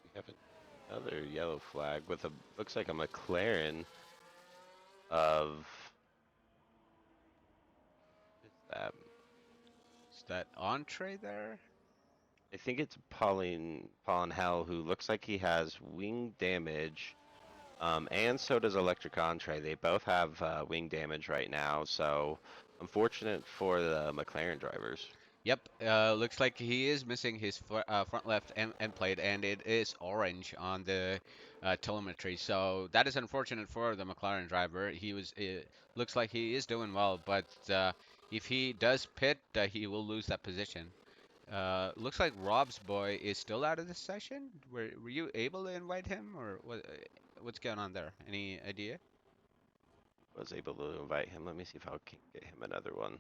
We have another yellow flag with a looks like a McLaren of is that Is that entree there? I think it's Paulin Hell who looks like he has wing damage. And so does Electric Entree. They both have wing damage right now, so unfortunate for the McLaren drivers. Yep, looks like he is missing his front left end plate, and it is orange on the telemetry. So that is unfortunate for the McLaren driver. He was, looks like he is doing well, but if he does pit, he will lose that position. Looks like Rob's boy is still out of the session. Were you able to invite him, or what's going on there? Any idea? Was able to invite him. Let me see if I can get him another one.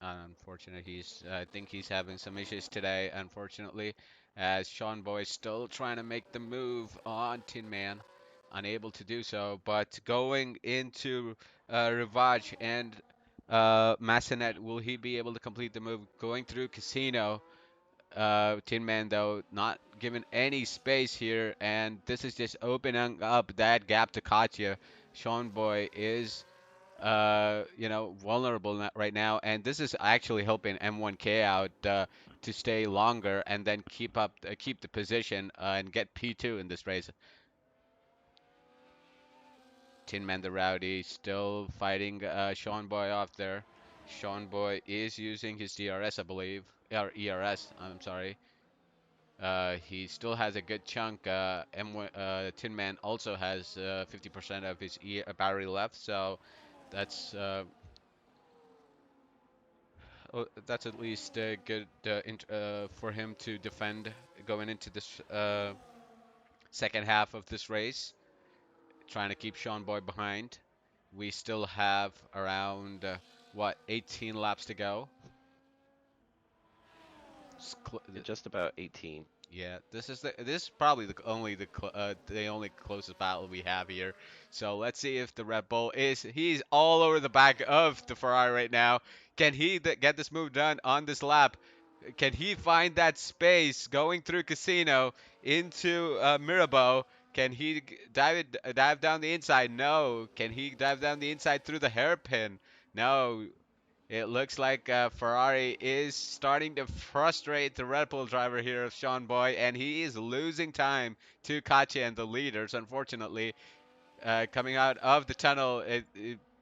Unfortunate. I think he's having some issues today, unfortunately, as Sean Boy still trying to make the move on Tin Man, unable to do so. But going into Rivage and Massanet, will he be able to complete the move? Going through Casino, Tin Man though not given any space here, and this is just opening up that gap to Katya. Sean Boy is vulnerable right now, and this is actually helping M1K out to stay longer and then keep the position and get P2 in this race. Tin Man the Rowdy still fighting Sean Boy off there. Sean Boy is using his DRS, I believe, or ERS. I'm sorry. He still has a good chunk. Tin Man also has 50% of his battery left, so that's that's at least good for him to defend going into this second half of this race, trying to keep Sean Boy behind. We still have around 18 laps to go. Yeah, just about 18. Yeah, this is probably the only closest battle we have here. So let's see if the Red Bull is he's all over the back of the Ferrari right now. Can he get this move done on this lap? Can he find that space going through Casino into Mirabeau? Can he dive down the inside? No. Can he dive down the inside through the hairpin? No. It looks like Ferrari is starting to frustrate the Red Bull driver here of Sean Boy, and he is losing time to Katja and the leaders. Unfortunately, coming out of the tunnel,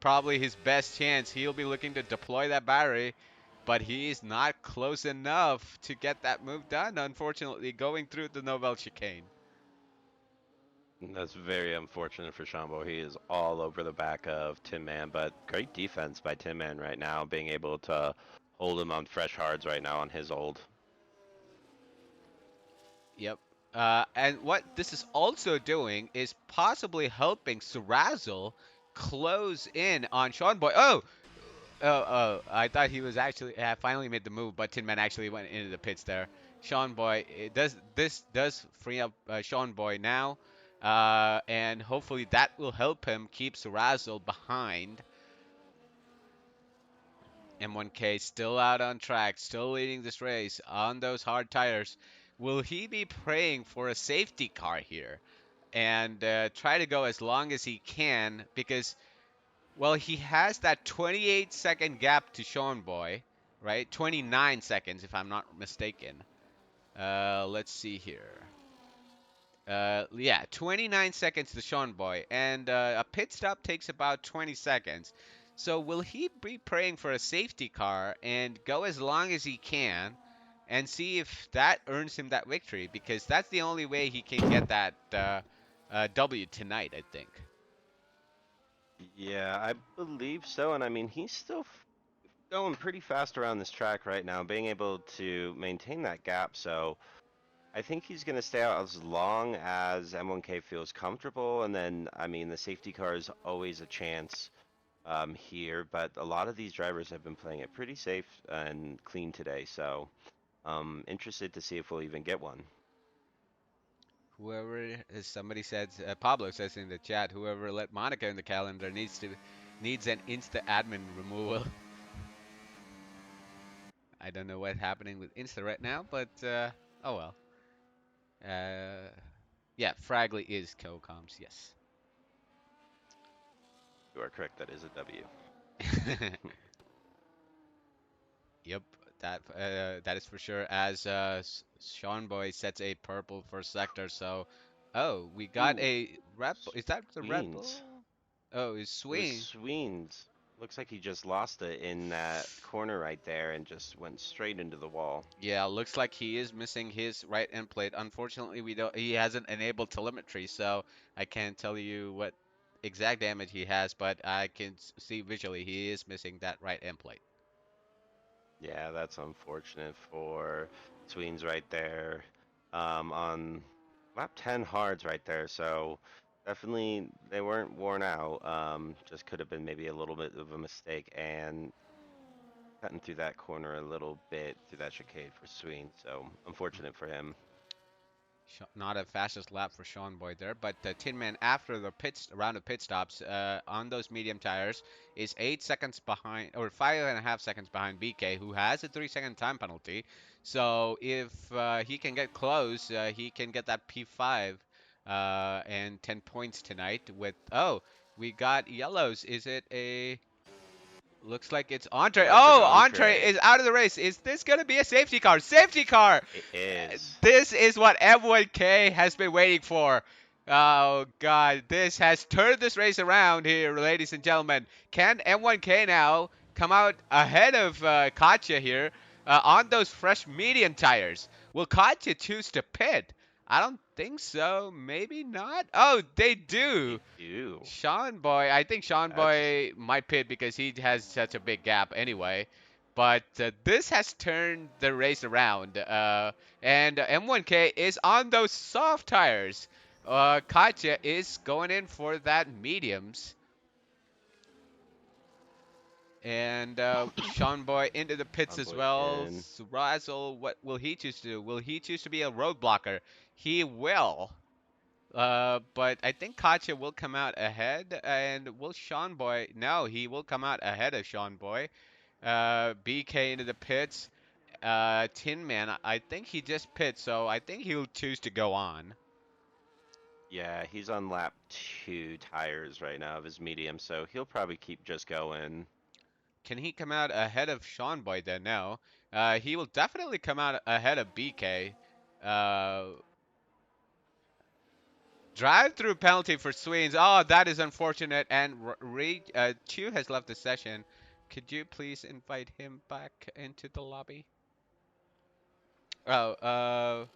probably his best chance. He'll be looking to deploy that battery, but he's not close enough to get that move done. Unfortunately, going through the Nobel chicane. That's very unfortunate for Shambo. He is all over the back of Tin Man, but great defense by Tin Man right now, being able to hold him on fresh hards right now on his old. Yep. And what this is also doing is possibly helping Surazzle close in on Sean Boy. Oh, I thought he was actually finally made the move, but Tin Man actually went into the pits there. Sean Boy, this does free up Sean Boy now, and hopefully that will help him keep Surazzle behind. M1K still out on track, still leading this race on those hard tires. Will he be praying for a safety car here and try to go as long as he can? Because, well, he has that 28-second gap to Sean Boy, right? 29 seconds, if I'm not mistaken. Let's see here. Yeah, 29 seconds to Sean Boy, and a pit stop takes about 20 seconds. So will he be praying for a safety car and go as long as he can and see if that earns him that victory? Because that's the only way he can get that W tonight, I think. Yeah, I believe so. And I mean, he's still going pretty fast around this track right now, being able to maintain that gap. So I think he's going to stay out as long as M1K feels comfortable. And then, I mean, the safety car is always a chance here, but a lot of these drivers have been playing it pretty safe and clean today. So interested to see if we'll even get one. Whoever, as somebody said, Pablo says in the chat, whoever let Monaco in the calendar needs an insta admin removal. I don't know what's happening with Insta right now, but oh well. Uh, yeah, Fragley is co-coms, yes. You are correct. That is a W. Yep, that is for sure. As Sean Boy sets a purple for sector, so oh, we got Ooh, a Red Bull. Is that the Red Sweens. Bull? Oh, is It was Swing. Sweens. Looks like he just lost it in that corner right there and just went straight into the wall. Yeah, looks like he is missing his right end plate. Unfortunately, we don't. He hasn't enabled telemetry, so I can't tell you what exact damage he has, but I can see visually he is missing that right end plate. Yeah, that's unfortunate for Sweens right there. On lap 10 hards right there, so definitely they weren't worn out. Just could have been maybe a little bit of a mistake and cutting through that corner a little bit through that chicane for Sweens. So unfortunate for him. Not a fastest lap for Sean Boyd there, but Tin Man after the round of pit stops on those medium tires is 8 seconds behind or 5.5 seconds behind BK, who has a 3 second time penalty. So if he can get close, he can get that P5 and 10 points tonight. With we got yellows. Is it a Looks like it's Entree. Electric Oh, Entree entree. is out of the race. Is this going to be a safety car? Safety car! It is. This is what M1K has been waiting for. Oh, God. This has turned this race around here, ladies and gentlemen. Can M1K now come out ahead of Katja here on those fresh medium tires? Will Katja choose to pit? I don't think so. Maybe not. Oh, they do. They do. Sean Boy, I think Sean That's Boy might pit because he has such a big gap anyway. But this has turned the race around. And M1K is on those soft tires. Katja is going in for that mediums. And Sean Boy into the pits On as boy well. in. Razzle, what will he choose to do? Will he choose to be a roadblocker? He will. But I think Katya will come out ahead, and will Sean Boy? No, he will come out ahead of Sean Boy. BK into the pits. Tin Man, I think he just pit, so I think he'll choose to go on. Yeah, he's on lap 2 tires right now of his medium, so he'll probably keep just going. Can he come out ahead of Sean Boy then? No. He will definitely come out ahead of BK. Uh, Drive through penalty for Sweens. Oh, that is unfortunate. And Chu has left the session. Could you please invite him back into the lobby? Oh,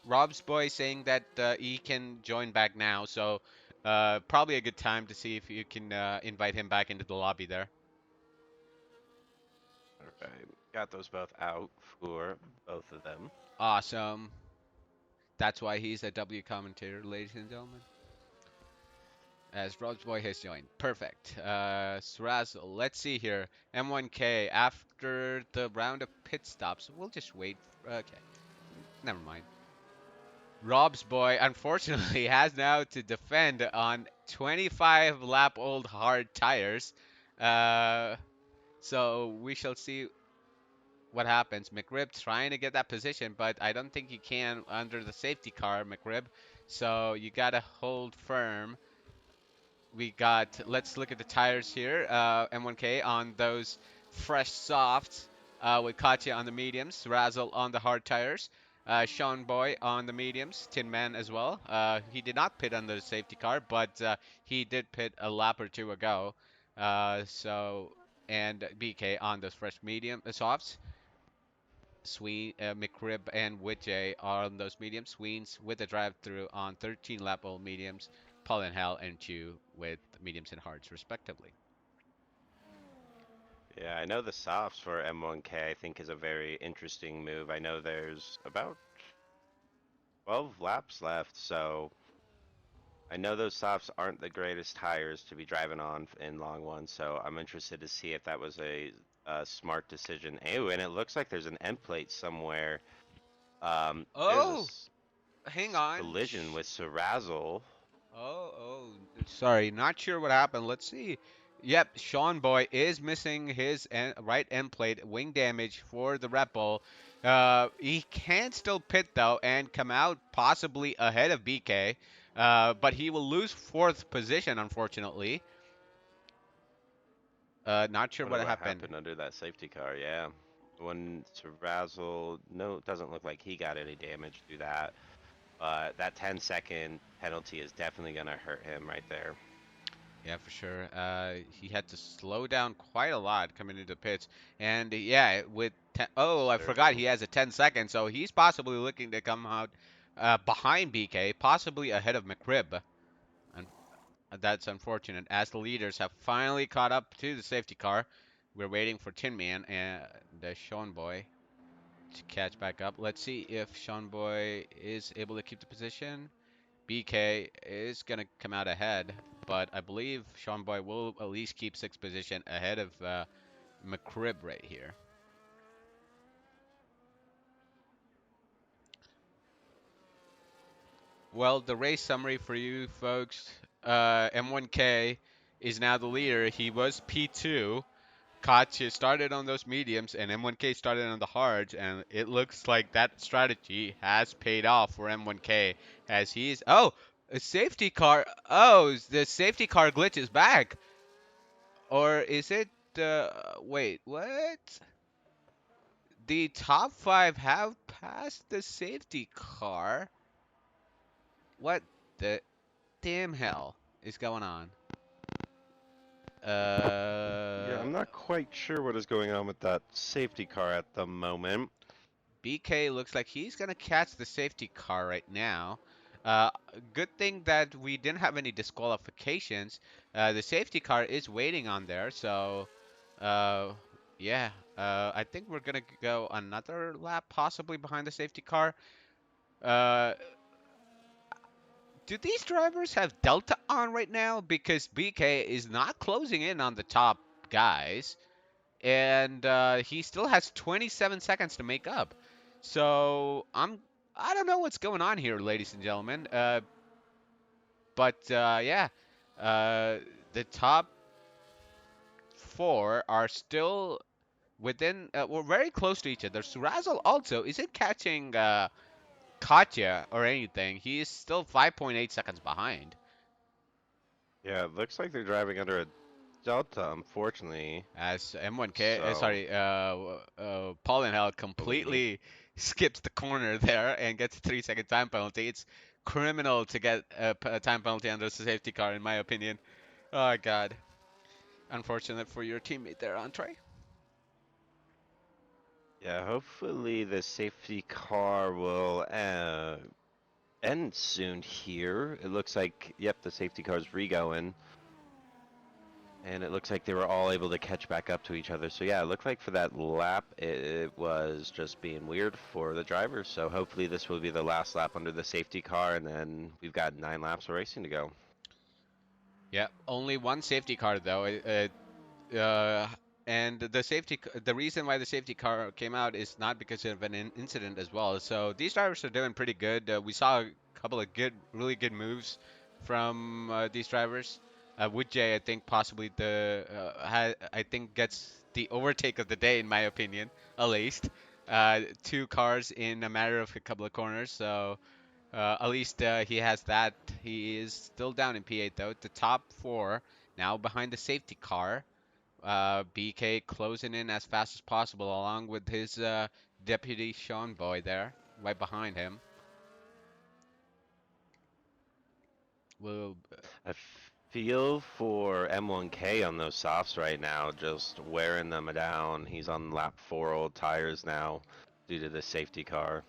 Rob's boy saying that he can join back now, so probably a good time to see if you can invite him back into the lobby there. All right, got those both out for both of them. Awesome. That's why he's a W commentator, ladies and gentlemen. As Rob's boy has joined. Perfect. Srazzle, let's see here. M1K, after the round of pit stops, we'll just wait. Okay, never mind. Rob's boy, unfortunately, has now to defend on 25 lap old hard tires. Uh, so we shall see what happens. McRib trying to get that position, but I don't think he can under the safety car, McRib. So you gotta hold firm. We got, let's look at the tires here. M1K on those fresh softs, with Katya on the mediums, Razzle on the hard tires, Sean Boy on the mediums, Tin Man as well. He did not pit under the safety car, but he did pit a lap or two ago. And BK on those fresh medium softs. McRib, and Widjay are on those mediums. Sweens with the drive through on 13 lap old mediums. Paul and Hal and Chu with mediums and hards, respectively. Yeah, I know the softs for M1K I think is a very interesting move. I know there's about 12 laps left, so I know those softs aren't the greatest tires to be driving on in long ones, so I'm interested to see if that was a smart decision. Ew, and it looks like there's an end plate somewhere. There's a Oh, hang on. collision with Serazzle. Sorry, not sure what happened. Let's see. Yep, Sean Boy is missing his right end plate, wing damage for the Red Bull. He can still pit though and come out possibly ahead of BK, but he will lose fourth position unfortunately. Not sure Wonder what what happened. happened under that safety car, yeah. When Serazzle, no, it doesn't look like he got any damage through that. But that 10-second penalty is definitely going to hurt him right there. Yeah, for sure. He had to slow down quite a lot coming into pits, and yeah, with oh, I forgot Disturbing. he has a 10 second, so he's possibly looking to come out behind BK, possibly ahead of McRib, and that's unfortunate. As the leaders have finally caught up to the safety car, we're waiting for Tin Man and the Sean Boy to catch back up. Let's see if Sean Boy is able to keep the position. BK is going to come out ahead, but I believe Sean Boy will at least keep sixth position ahead of McCrib right here. Well, the race summary for you folks, M1K is now the leader. He was P2. Katya started on those mediums and M1K started on the hards, and it looks like that strategy has paid off for M1K as he's. Oh, a safety car. Oh, the safety car glitch is back. Or is it wait, what? The top five have passed the safety car. What the damn hell is going on? Yeah, Uh I'm not quite sure what is going on with that safety car at the moment. BK looks like he's gonna catch the safety car right now. Uh, Good thing that we didn't have any disqualifications. The safety car is waiting on there, so uh, yeah. I think we're gonna go another lap, possibly behind the safety car. Uh, do these drivers have Delta on right now? Because BK is not closing in on the top guys. and he still has 27 seconds to make up. So I don't know what's going on here, ladies and gentlemen. But yeah, uh, the top four are still within. We're very close to each other. Surazzle also isn't catching Katya or anything. He is still 5.8 seconds behind. Yeah, it looks like they're driving under a delta, unfortunately. As M1K, So, sorry, Paul and Hell Bellini. completely skips the corner there and gets a 3 second time penalty. It's criminal to get a time penalty under the safety car, in my opinion. Oh, God. Unfortunate for your teammate there, Andre. Yeah, hopefully the safety car will end soon here. It looks like, yep, the safety car's re-going. And it looks like they were all able to catch back up to each other. So yeah, it looked like for that lap, it was just being weird for the drivers. So hopefully this will be the last lap under the safety car, and then we've got 9 laps of racing to go. Yeah, only one safety car, though. Uh, and the reason why the safety car came out is not because of an incident as well. So these drivers are doing pretty good. We saw a couple of really good moves from these drivers. Woodjay, I think possibly I think gets the overtake of the day in my opinion, at least. Two cars in a matter of a couple of corners. So at least he has that. He is still down in P8 though. The top four now behind the safety car. BK closing in as fast as possible, along with his deputy Sean Boy there, right behind him. Will I feel for M1K on those softs right now, just wearing them down. He's on lap 4 old tires now due to the safety car.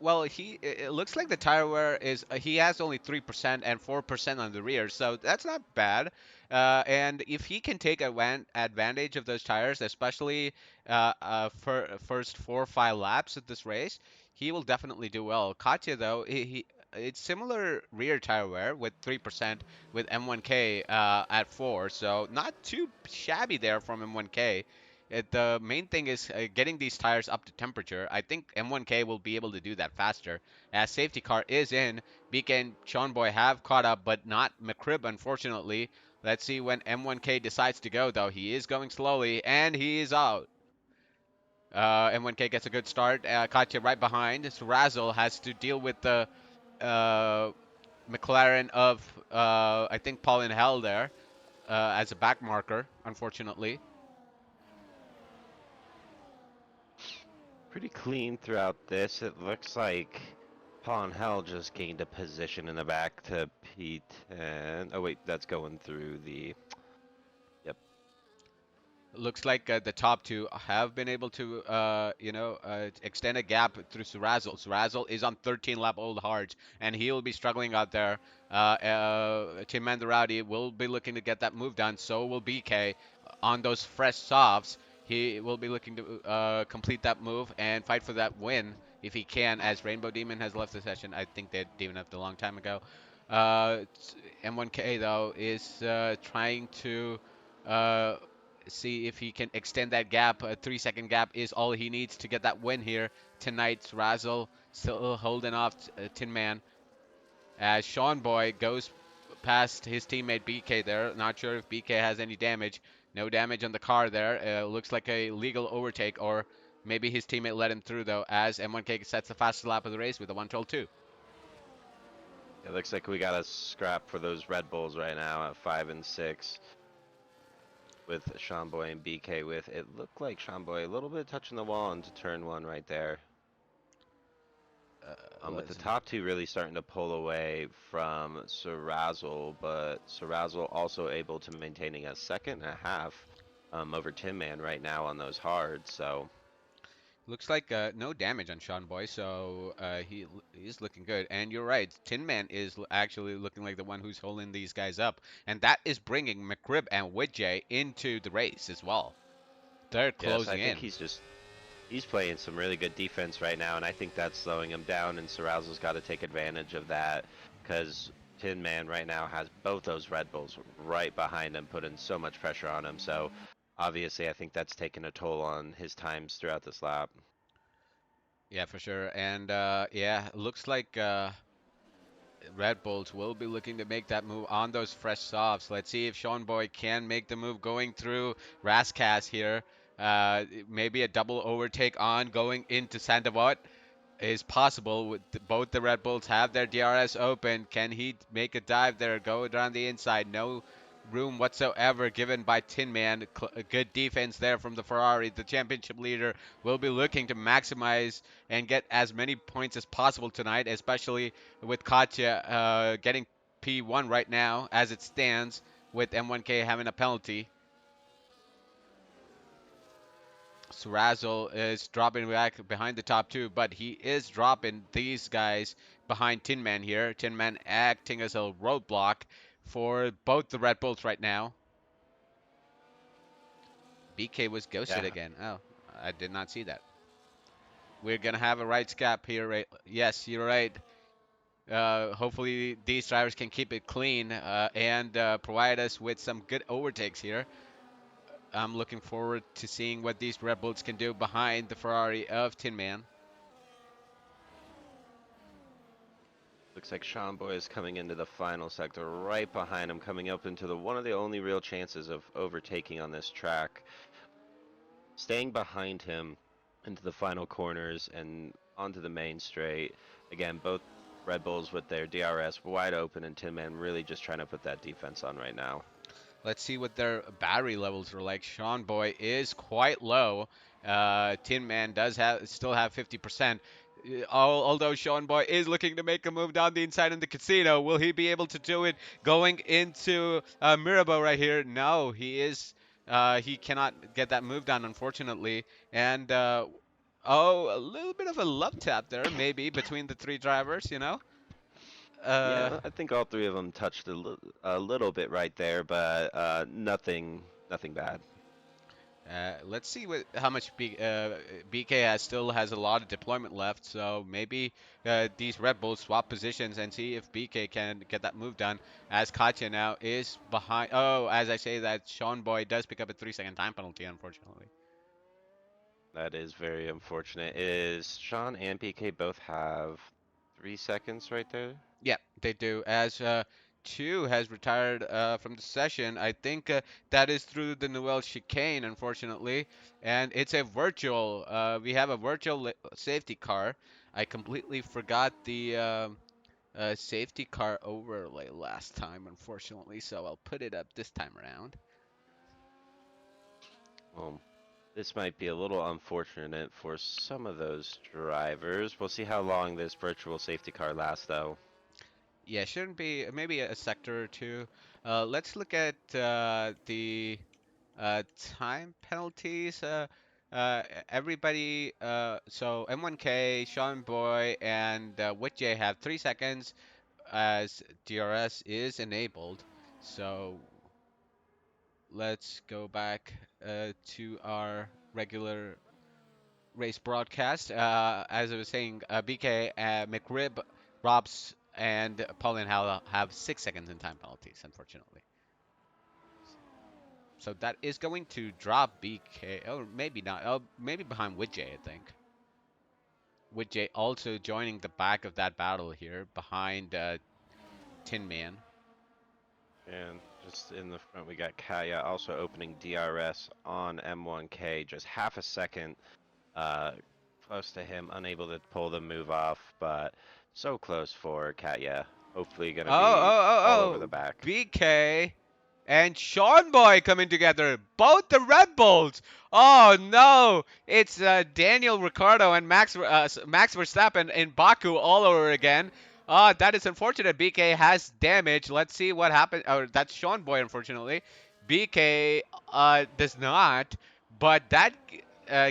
Well, it looks like the tire wear is he has only 3% and 4% on the rear, so that's not bad. And if he can take advantage of those tires, especially for first 4 or 5 laps of this race, he will definitely do well. Katya though, it's similar rear tire wear with 3% with M1K at 4, so not too shabby there from M1K. The main thing is getting these tires up to temperature. I think M1K will be able to do that faster. As safety car is in, BK and Sean Boy have caught up, but not McCrib, unfortunately. Let's see when M1K decides to go, though. He is going slowly, and he is out. M1K gets a good start. Katya right behind. So Razzle has to deal with the uh, McLaren of, I think, Paul in Hell there as a back marker, unfortunately. Pretty clean throughout this. It looks like Pawn Hell just gained a position in the back to P10. Oh wait, that's going through the. Yep. Looks like the top two have been able to, extend a gap through Surazzle. Surazzle is on 13 lap old hards, and he'll be struggling out there. Tim Mandarati will be looking to get that move done. So will BK on those fresh softs. He will be looking to complete that move and fight for that win if he can, as Rainbow Demon has left the session. I think that Demon left a long time ago. Uh, M1K, though, is trying to uh, see if he can extend that gap. A 3 second gap is all he needs to get that win here tonight. Razzle still holding off Tin Man as Sean Boy goes past his teammate BK there. Not sure if BK has any damage. No damage on the car there. Looks like a legal overtake, or maybe his teammate let him through though, as M1K sets the fastest lap of the race with a 1:12.2. It looks like we got a scrap for those Red Bulls right now at 5 and 6 with Shamboy and BK with. It looked like Shamboy a little bit touching the wall into turn 1 right there. With the Let's top two really starting to pull away from Sarazzle, but Sarazzle also able to maintaining a second and a half over Tin Man right now on those hards. So Looks like no damage on Sean Boy, so he is looking good. And you're right, Tin Man is actually looking like the one who's holding these guys up, and that is bringing McRib and Widjay into the race as well. They're yes, I closing think in. he's playing some really good defense right now, and I think that's slowing him down. And Sarazzle's got to take advantage of that because Tin Man right now has both those Red Bulls right behind him, putting so much pressure on him. So obviously, I think that's taken a toll on his times throughout this lap. Yeah, for sure. And yeah, looks like Red Bulls will be looking to make that move on those fresh softs. Let's see if Sean Boy can make the move going through Rascas here. Maybe a double overtake on going into Sandoval is possible. Both the Red Bulls have their DRS open. Can he make a dive there? Go around the inside. No room whatsoever given by Tin Man. Good defense there from the Ferrari. The championship leader will be looking to maximize and get as many points as possible tonight, especially with Katya getting P1 right now as it stands, with M1K having a penalty. Surazzle is dropping back behind the top two, but he is dropping these guys behind Tin Man here. Tin Man acting as a roadblock for both the Red Bulls right now. BK was ghosted Yeah, again. Oh, I did not see that. We're gonna have a rights gap here, right? Yes, you're right. Hopefully these drivers can keep it clean and provide us with some good overtakes here. I'm looking forward to seeing what these Red Bulls can do behind the Ferrari of Tin Man. looks like Sean Boy is coming into the final sector right behind him, coming up into the one of the only real chances of overtaking on this track. Staying behind him into the final corners and onto the main straight. Again, both Red Bulls with their DRS wide open, and Tin Man really just trying to put that defense on right now. Let's see what their battery levels are like. Sean Boy is quite low. Tin Man does have still have 50%. Although Sean Boy is looking to make a move down the inside in the casino, will he be able to do it going into Mirabeau right here? No, he is. He cannot get that move done, unfortunately. And oh, a little bit of a love tap there, maybe between the three drivers. Uh, Yeah, I think all three of them touched a little bit right there, but nothing bad. Let's see how much BK still has a lot of deployment left. So maybe these Red Bulls swap positions and see if BK can get that move done. As Katya now is behind. Oh, as I say that, Sean Boy does pick up a 3-second time penalty, unfortunately. That is very unfortunate. Is Sean and PK both have 3 seconds right there? Yeah, they do. As Chu has retired from the session, I think that is through the Noel chicane, unfortunately, and it's a virtual. We have a virtual safety car. I completely forgot the safety car overlay last time, unfortunately, so I'll put it up this time around. Well, this might be a little unfortunate for some of those drivers. We'll see how long this virtual safety car lasts, though. Yeah, shouldn't be maybe a sector or two. Let's look at the time penalties. Everybody, so M1K, Sean Boy, and Witjay have 3 seconds as DRS is enabled. So let's go back to our regular race broadcast. As I was saying, BK, McRib, Robs, and Paulin have 6 seconds in time penalties, unfortunately. So that is going to drop BK. Oh, maybe not. Oh, maybe behind Widjay, I think. Widjay also joining the back of that battle here behind Tin Man. And just in the front, we got Kaya also opening DRS on M1K, just half a second uh, close to him, unable to pull the move off, but so close for Kaya. Hopefully, going to be all over the back. BK and Sean Boy coming together. Both the Red Bulls. Oh no! It's Daniel Ricciardo and Max Verstappen in Baku all over again. That is unfortunate. BK has damage. Let's see what happens. Oh, that's Sean Boy, unfortunately. BK does not, but that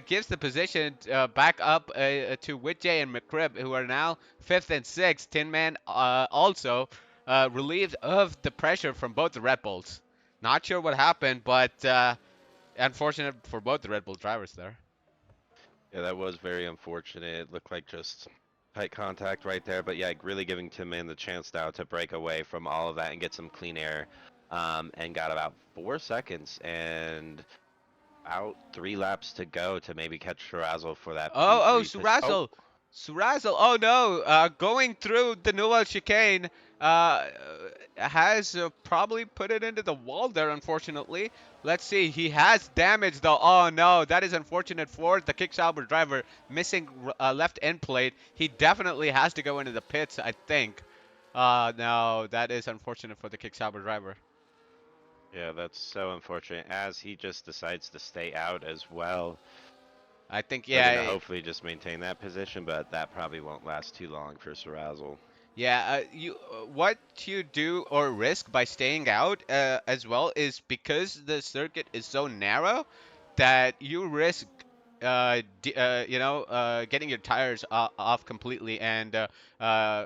gives the position back up to Witjay and McCrib, who are now fifth and sixth. Tin Man also relieved of the pressure from both the Red Bulls. Not sure what happened, but unfortunate for both the Red Bull drivers there. Yeah, that was very unfortunate. It looked like just tight contact right there, but yeah, really giving Tim Man the chance now to break away from all of that and get some clean air. And got about 4 seconds, and about 3 laps to go to maybe catch Shirazel for that Oh, P3 position. Oh, Surazzle. Surazzle. Oh no. Going through the Newell chicane has probably put it into the wall there, unfortunately. Let's see. He has damage though. Oh no. That is unfortunate for the Kicksauber driver. Missing left end plate. He definitely has to go into the pits, I think. No. That is unfortunate for the Kicksauber driver. yeah, that's so unfortunate as he just decides to stay out as well. I think, Looking to yeah. hopefully just maintain that position, but that probably won't last too long for Sarazzle. Yeah, what you do or risk by staying out as well is because the circuit is so narrow that you risk getting your tires off completely and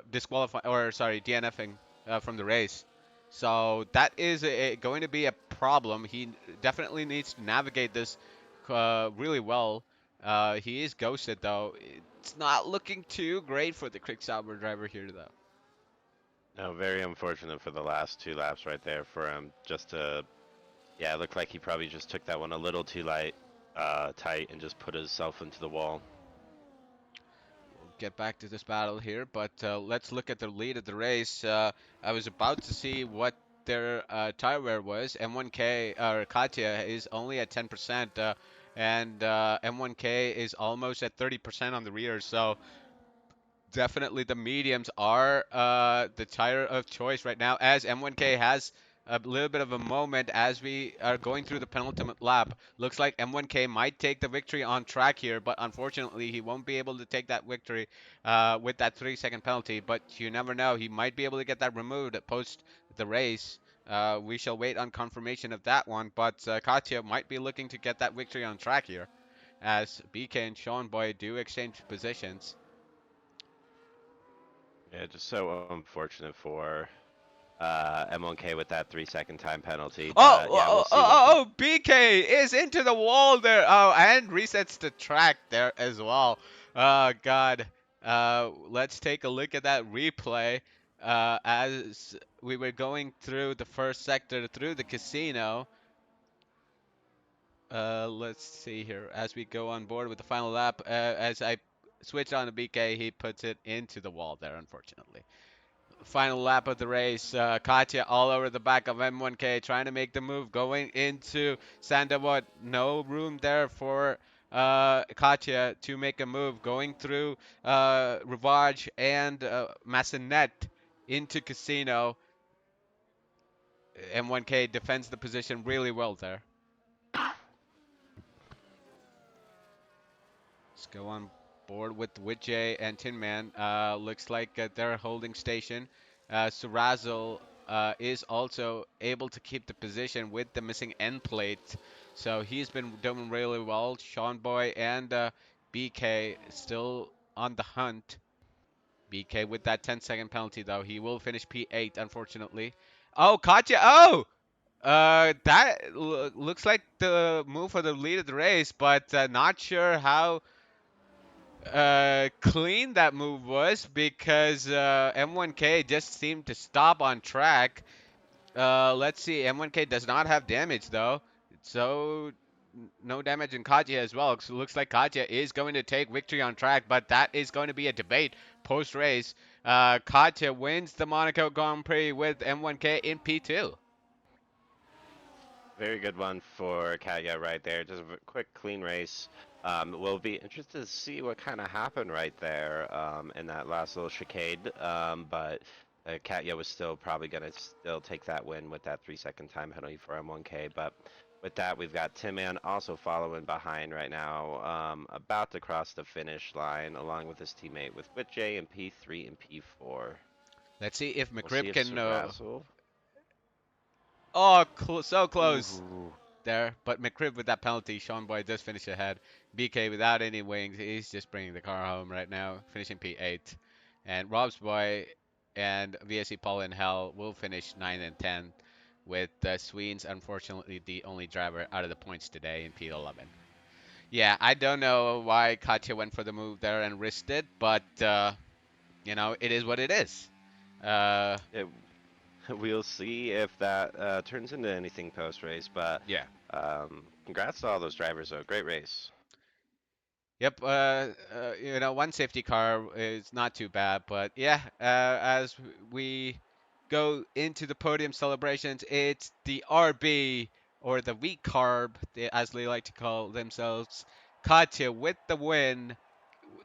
disqualify or sorry DNFing from the race. So that is going to be a problem. He definitely needs to navigate this really well. He is ghosted though. It's not looking too great for the Quick-Sauber driver here though. No, very unfortunate for the last 2 laps right there for him. Just to, yeah, it looked like he probably just took that one a little too tight, and just put himself into the wall. We'll get back to this battle here, but let's look at the lead of the race. I was about to see what their tire wear was. M1K or Katya is only at 10%, and M1K is almost at 30% on the rear. So definitely the mediums are the tire of choice right now, as M1K has a little bit of a moment as we are going through the penultimate lap. Looks like M1K might take the victory on track here, but unfortunately he won't be able to take that victory with that 3-second penalty. But you never know, he might be able to get that removed post the race. We shall wait on confirmation of that one, but Katya might be looking to get that victory on track here, as BK and Sean Boy do exchange positions. Yeah, just so unfortunate for M1K with that 3 second time penalty. Oh, But yeah, we'll oh, oh, see what can. oh, BK is into the wall there. Oh, and resets the track there as well. Oh, God. Let's take a look at that replay. As we were going through the first sector through the casino. Let's see here. As we go on board with the final lap, as I switch on to BK, he puts it into the wall there, unfortunately. Final lap of the race. Katya all over the back of M1K, trying to make the move, going into Sandalwood. No room there for Katya to make a move, going through Rivage and Massanet into Casino. M1K defends the position really well there. Let's go on board with Witjay and Tin Man. Looks like they're holding station. Surazzle is also able to keep the position with the missing end plate. So he's been doing really well. Sean Boy and BK still on the hunt. BK with that 10-second penalty, though. He will finish P8, unfortunately. Oh, Katya. Oh! That looks like the move for the lead of the race, but not sure how clean that move was because M1K just seemed to stop on track. Let's see. M1K does not have damage though, so no damage in Katya as well. So it looks like Katya is going to take victory on track, but that is going to be a debate post race. Katya wins the Monaco Grand Prix with M1K in P2. Very good one for Katya right there. Just a quick, clean race. We'll be interested to see what kind of happened right there in that last little chicane. But Katya was still probably going to still take that win with that 3 second time penalty for M1K. But with that, we've got Tim Man also following behind right now, about to cross the finish line along with his teammate with Witjay in P3 and P4. Let's see if We'll see McRib if can. Sarazzle. Oh, so close Ooh. there, but McCrib with that penalty, Sean Boy does finish ahead. BK without any wings, he's just bringing the car home right now, finishing P8. And Rob's Boy and VSC Paul and Hell will finish 9 and 10, with Sweens unfortunately the only driver out of the points today in P11. Yeah, I don't know why Katya went for the move there and risked it, but it is what it is. Uh, It We'll see if that turns into anything post race, but yeah. Congrats to all those drivers, though. Great race. Yep, one safety car is not too bad, but yeah, as we go into the podium celebrations, it's the RB or the weak carb, as they like to call themselves, Katya with the win.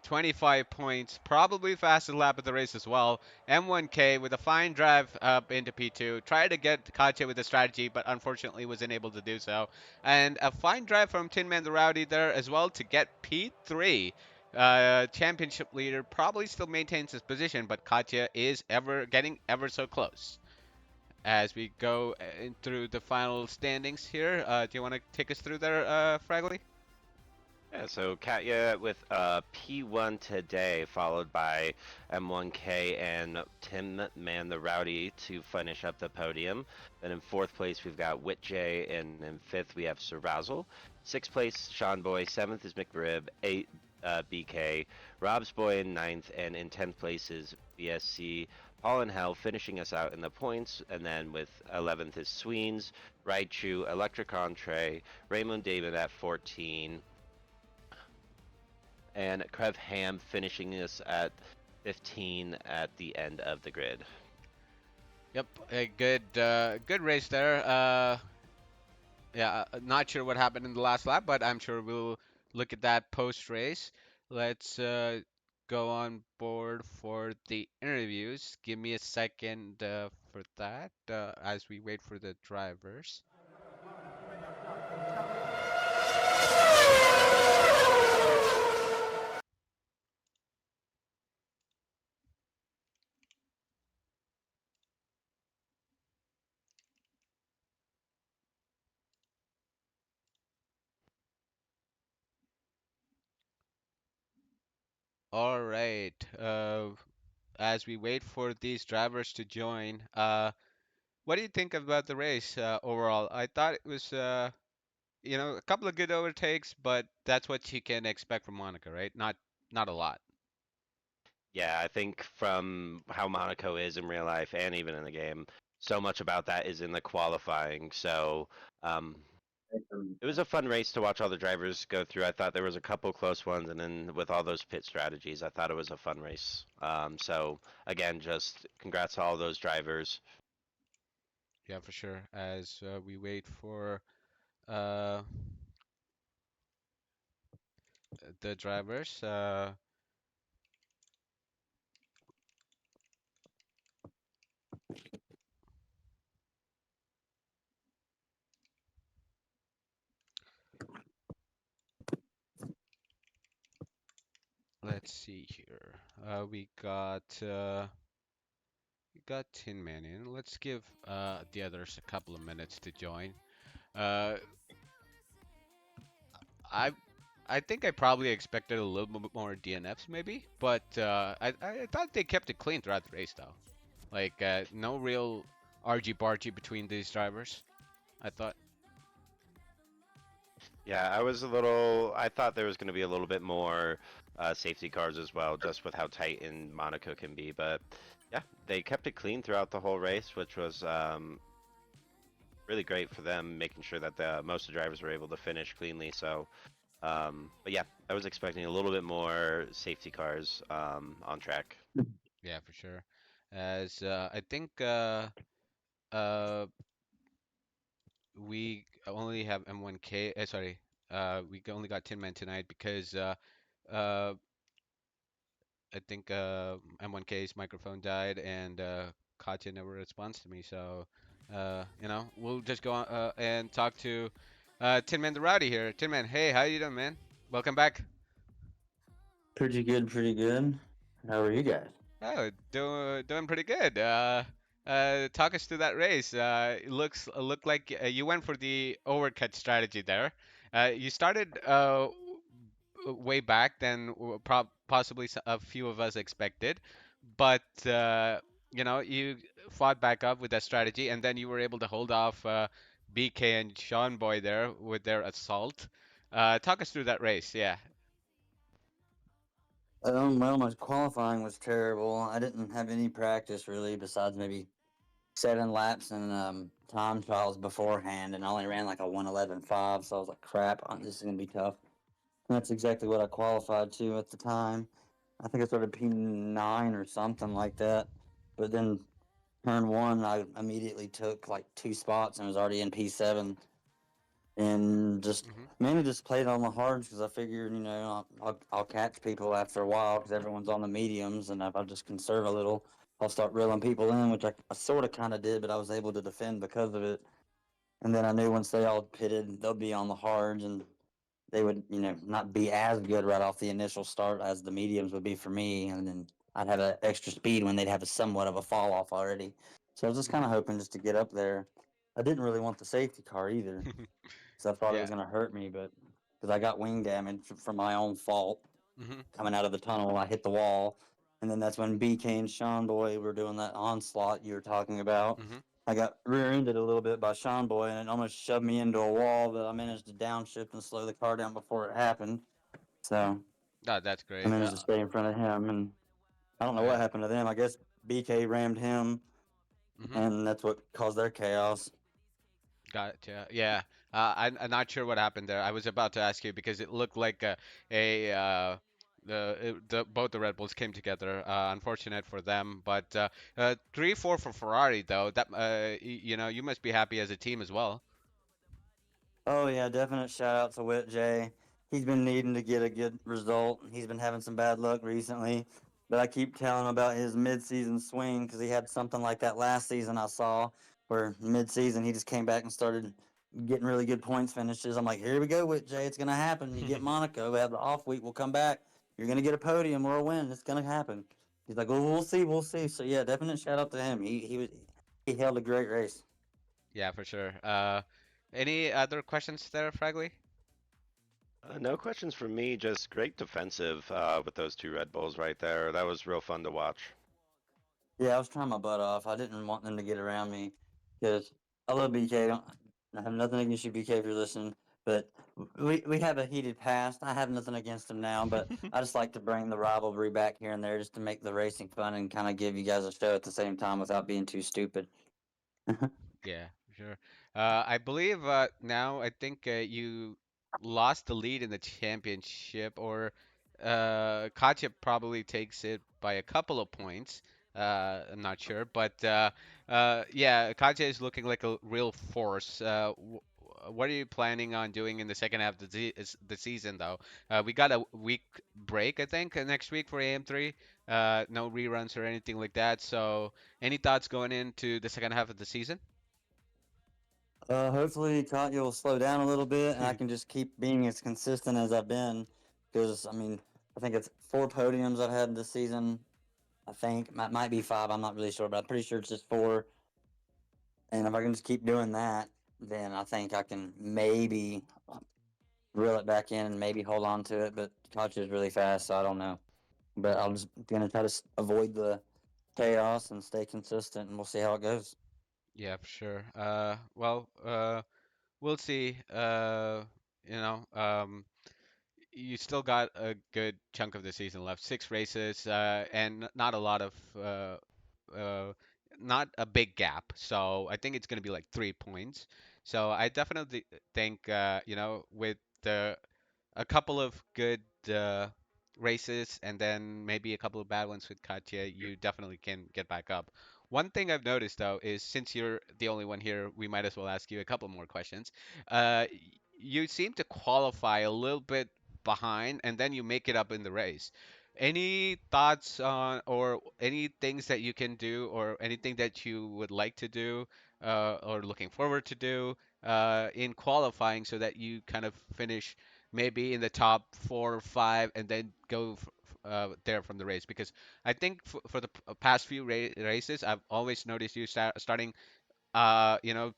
25 points, probably fastest lap of the race as well. M1K with a fine drive up into P2, tried to get Katya with a strategy, but unfortunately wasn't able to do so. And a fine drive from Tin Man the Rowdy there as well to get P3. Championship leader probably still maintains his position, but Katya is ever getting ever so close. As we go through the final standings here, do you want to take us through there, Fragley? Yeah, so Katya with P1 today, followed by M1K and Tim Man the Rowdy to finish up the podium. Then in fourth place, we've got Whitjay, and in fifth, we have Servazel. Sixth place, Sean Boy. Seventh is McRib. Eight, BK. Rob's Boy in ninth, and in 10th place is BSC. Paul and Hell finishing us out in the points, and then with 11th is Sweens, Raichu, Electric Entree, Raymond David at 14, and Krev Ham finishing us at 15 at the end of the grid. Yep, a good race there. Yeah, not sure what happened in the last lap, but I'm sure we'll look at that post race. Let's go on board for the interviews. Give me a second for that as we wait for the drivers. All right. As we wait for these drivers to join, what do you think about the race overall? I thought it was, a couple of good overtakes, but that's what you can expect from Monaco, right? Not a lot. Yeah, I think from how Monaco is in real life and even in the game, so much about that is in the qualifying. So um, it was a fun race to watch all the drivers go through. I thought there was a couple close ones, and then with all those pit strategies, I thought it was a fun race. So again, just congrats to all those drivers. Yeah, for sure. As we wait for uh, the drivers, let's see here. We got Tin Man in. Let's give the others a couple of minutes to join. Uh, I I think I probably expected a little bit more DNFs maybe, but I thought they kept it clean throughout the race though. Like no real argy bargy between these drivers. I thought. Yeah, I thought there was going to be a little bit more safety cars as well, just with how tight in Monaco can be. But yeah, they kept it clean throughout the whole race, which was really great for them, making sure that most of the drivers were able to finish cleanly. So, but yeah, I was expecting a little bit more safety cars on track. Yeah, for sure. As I think uh, we only have M1K. Sorry, we only got Tin Man tonight because uh, I think M1K's microphone died and Katya never responds to me. So, we'll just go on and talk to Tin Man the Rowdy here. Tin Man, hey, how you doing, man? Welcome back. Pretty good, pretty good. How are you guys? Oh, doing pretty good. Talk us through that race. It looked like you went for the overcut strategy there. You started way back than possibly a few of us expected, but you fought back up with that strategy, and then you were able to hold off BK and Sean Boy there with their assault. Talk us through that race. Yeah. My qualifying was terrible. I didn't have any practice really, besides maybe 7 laps and time trials beforehand, and I only ran like a 1:11.5. So I was like, crap, this is gonna be tough. And that's exactly what I qualified to at the time. I think I started P9 or something like that. But then turn one, I immediately took like 2 spots and was already in P7, and just Hmm. mainly just played on the hards because I figured, I'll catch people after a while because everyone's on the mediums, and if I just conserve a little, I'll start reeling people in, which I sort of kind of did, but I was able to defend because of it. And then I knew once they all pitted, they'll be on the hards, and they would, not be as good right off the initial start as the mediums would be for me, and then I'd have an extra speed when they'd have a somewhat of a fall off already. So I was just kind of Hmm. hoping just to get up there. I didn't really want the safety car either because I thought it was Yeah. going to hurt me, but because I got wing damage from my own fault Hmm. coming out of the tunnel, I hit the wall, and then that's when BK and Sean Boy were doing that onslaught you were talking about. Hmm. I got rear-ended a little bit by Sean Boy, and it almost shoved me into a wall, but I managed to downshift and slow the car down before it happened. So That's I great. managed to stay in front of him, and I don't know what Yeah. happened to them. I guess BK rammed him, Hmm. and that's what caused their chaos. Gotcha. Yeah. I'm not sure what happened there. I was about to ask you because it looked like a the both the Red Bulls came together. Unfortunate for them, but 3-4 for Ferrari though. That you must be happy as a team as well. Oh yeah, definite shout out to Whit J. He's been needing to get a good result. He's been having some bad luck recently, but I keep telling him about his mid-season swing because he had something like that last season I saw, where mid-season he just came back and started getting really good points finishes. I'm like, here we go, Whit J. It's gonna happen. You get Monaco, we have the off week. We'll come back. You're gonna get a podium or a win. It's gonna happen. He's like, well, we'll see, we'll see. So yeah, definite shout out to him. He held a great race. Yeah, for sure. Any other questions there, Fragley? No questions from me. Just great defensive with those two Red Bulls right there. That was real fun to watch. Yeah, I was trying my butt off. I didn't want them to get around me because I love BK. I have nothing against you, BK, if you're listening. But we have a heated past. I have nothing against him now, but I just like to bring the rivalry back here and there just to make the racing fun and kind of give you guys a show at the same time without being too stupid. Yeah, sure. I believe now I think you lost the lead in the championship, or Katja probably takes it by a couple of points. I'm not sure, but yeah, Katja is looking like a real force. What are you planning on doing in the second half of the season, though? We got a week break, I think, next week for AM3. No reruns or anything like that. So, any thoughts going into the second half of the season? Hopefully, Katya will slow down a little bit and I can just keep being as consistent as I've been. Because, I mean, I think it's 4 podiums I've had this season. I think might be 5. I'm not really sure, but I'm pretty sure it's just 4. And if I can just keep doing that, then I think I can maybe reel it back in and maybe hold on to it. But Koch is really fast, so I don't know. But I'm just gonna try to avoid the chaos and stay consistent, and we'll see how it goes. Yeah, for sure. Well, we'll see. You know, you still got a good chunk of the season left. 6 races, and not a lot of, uh, not a big gap. So I think it's going to be like 3 points. So I definitely think, with the a couple of good races and then maybe a couple of bad ones with Katya, you definitely can get back up. One thing I've noticed though is since you're the only one here, we might as well ask you a couple more questions. You seem to qualify a little bit behind and then you make it up in the race. Any thoughts on or any things that you can do or anything that you would like to do or looking forward to do in qualifying so that you kind of finish maybe in the top 4 or 5 and then go there from the race? Because I think for the past few races, I've always noticed you starting P6,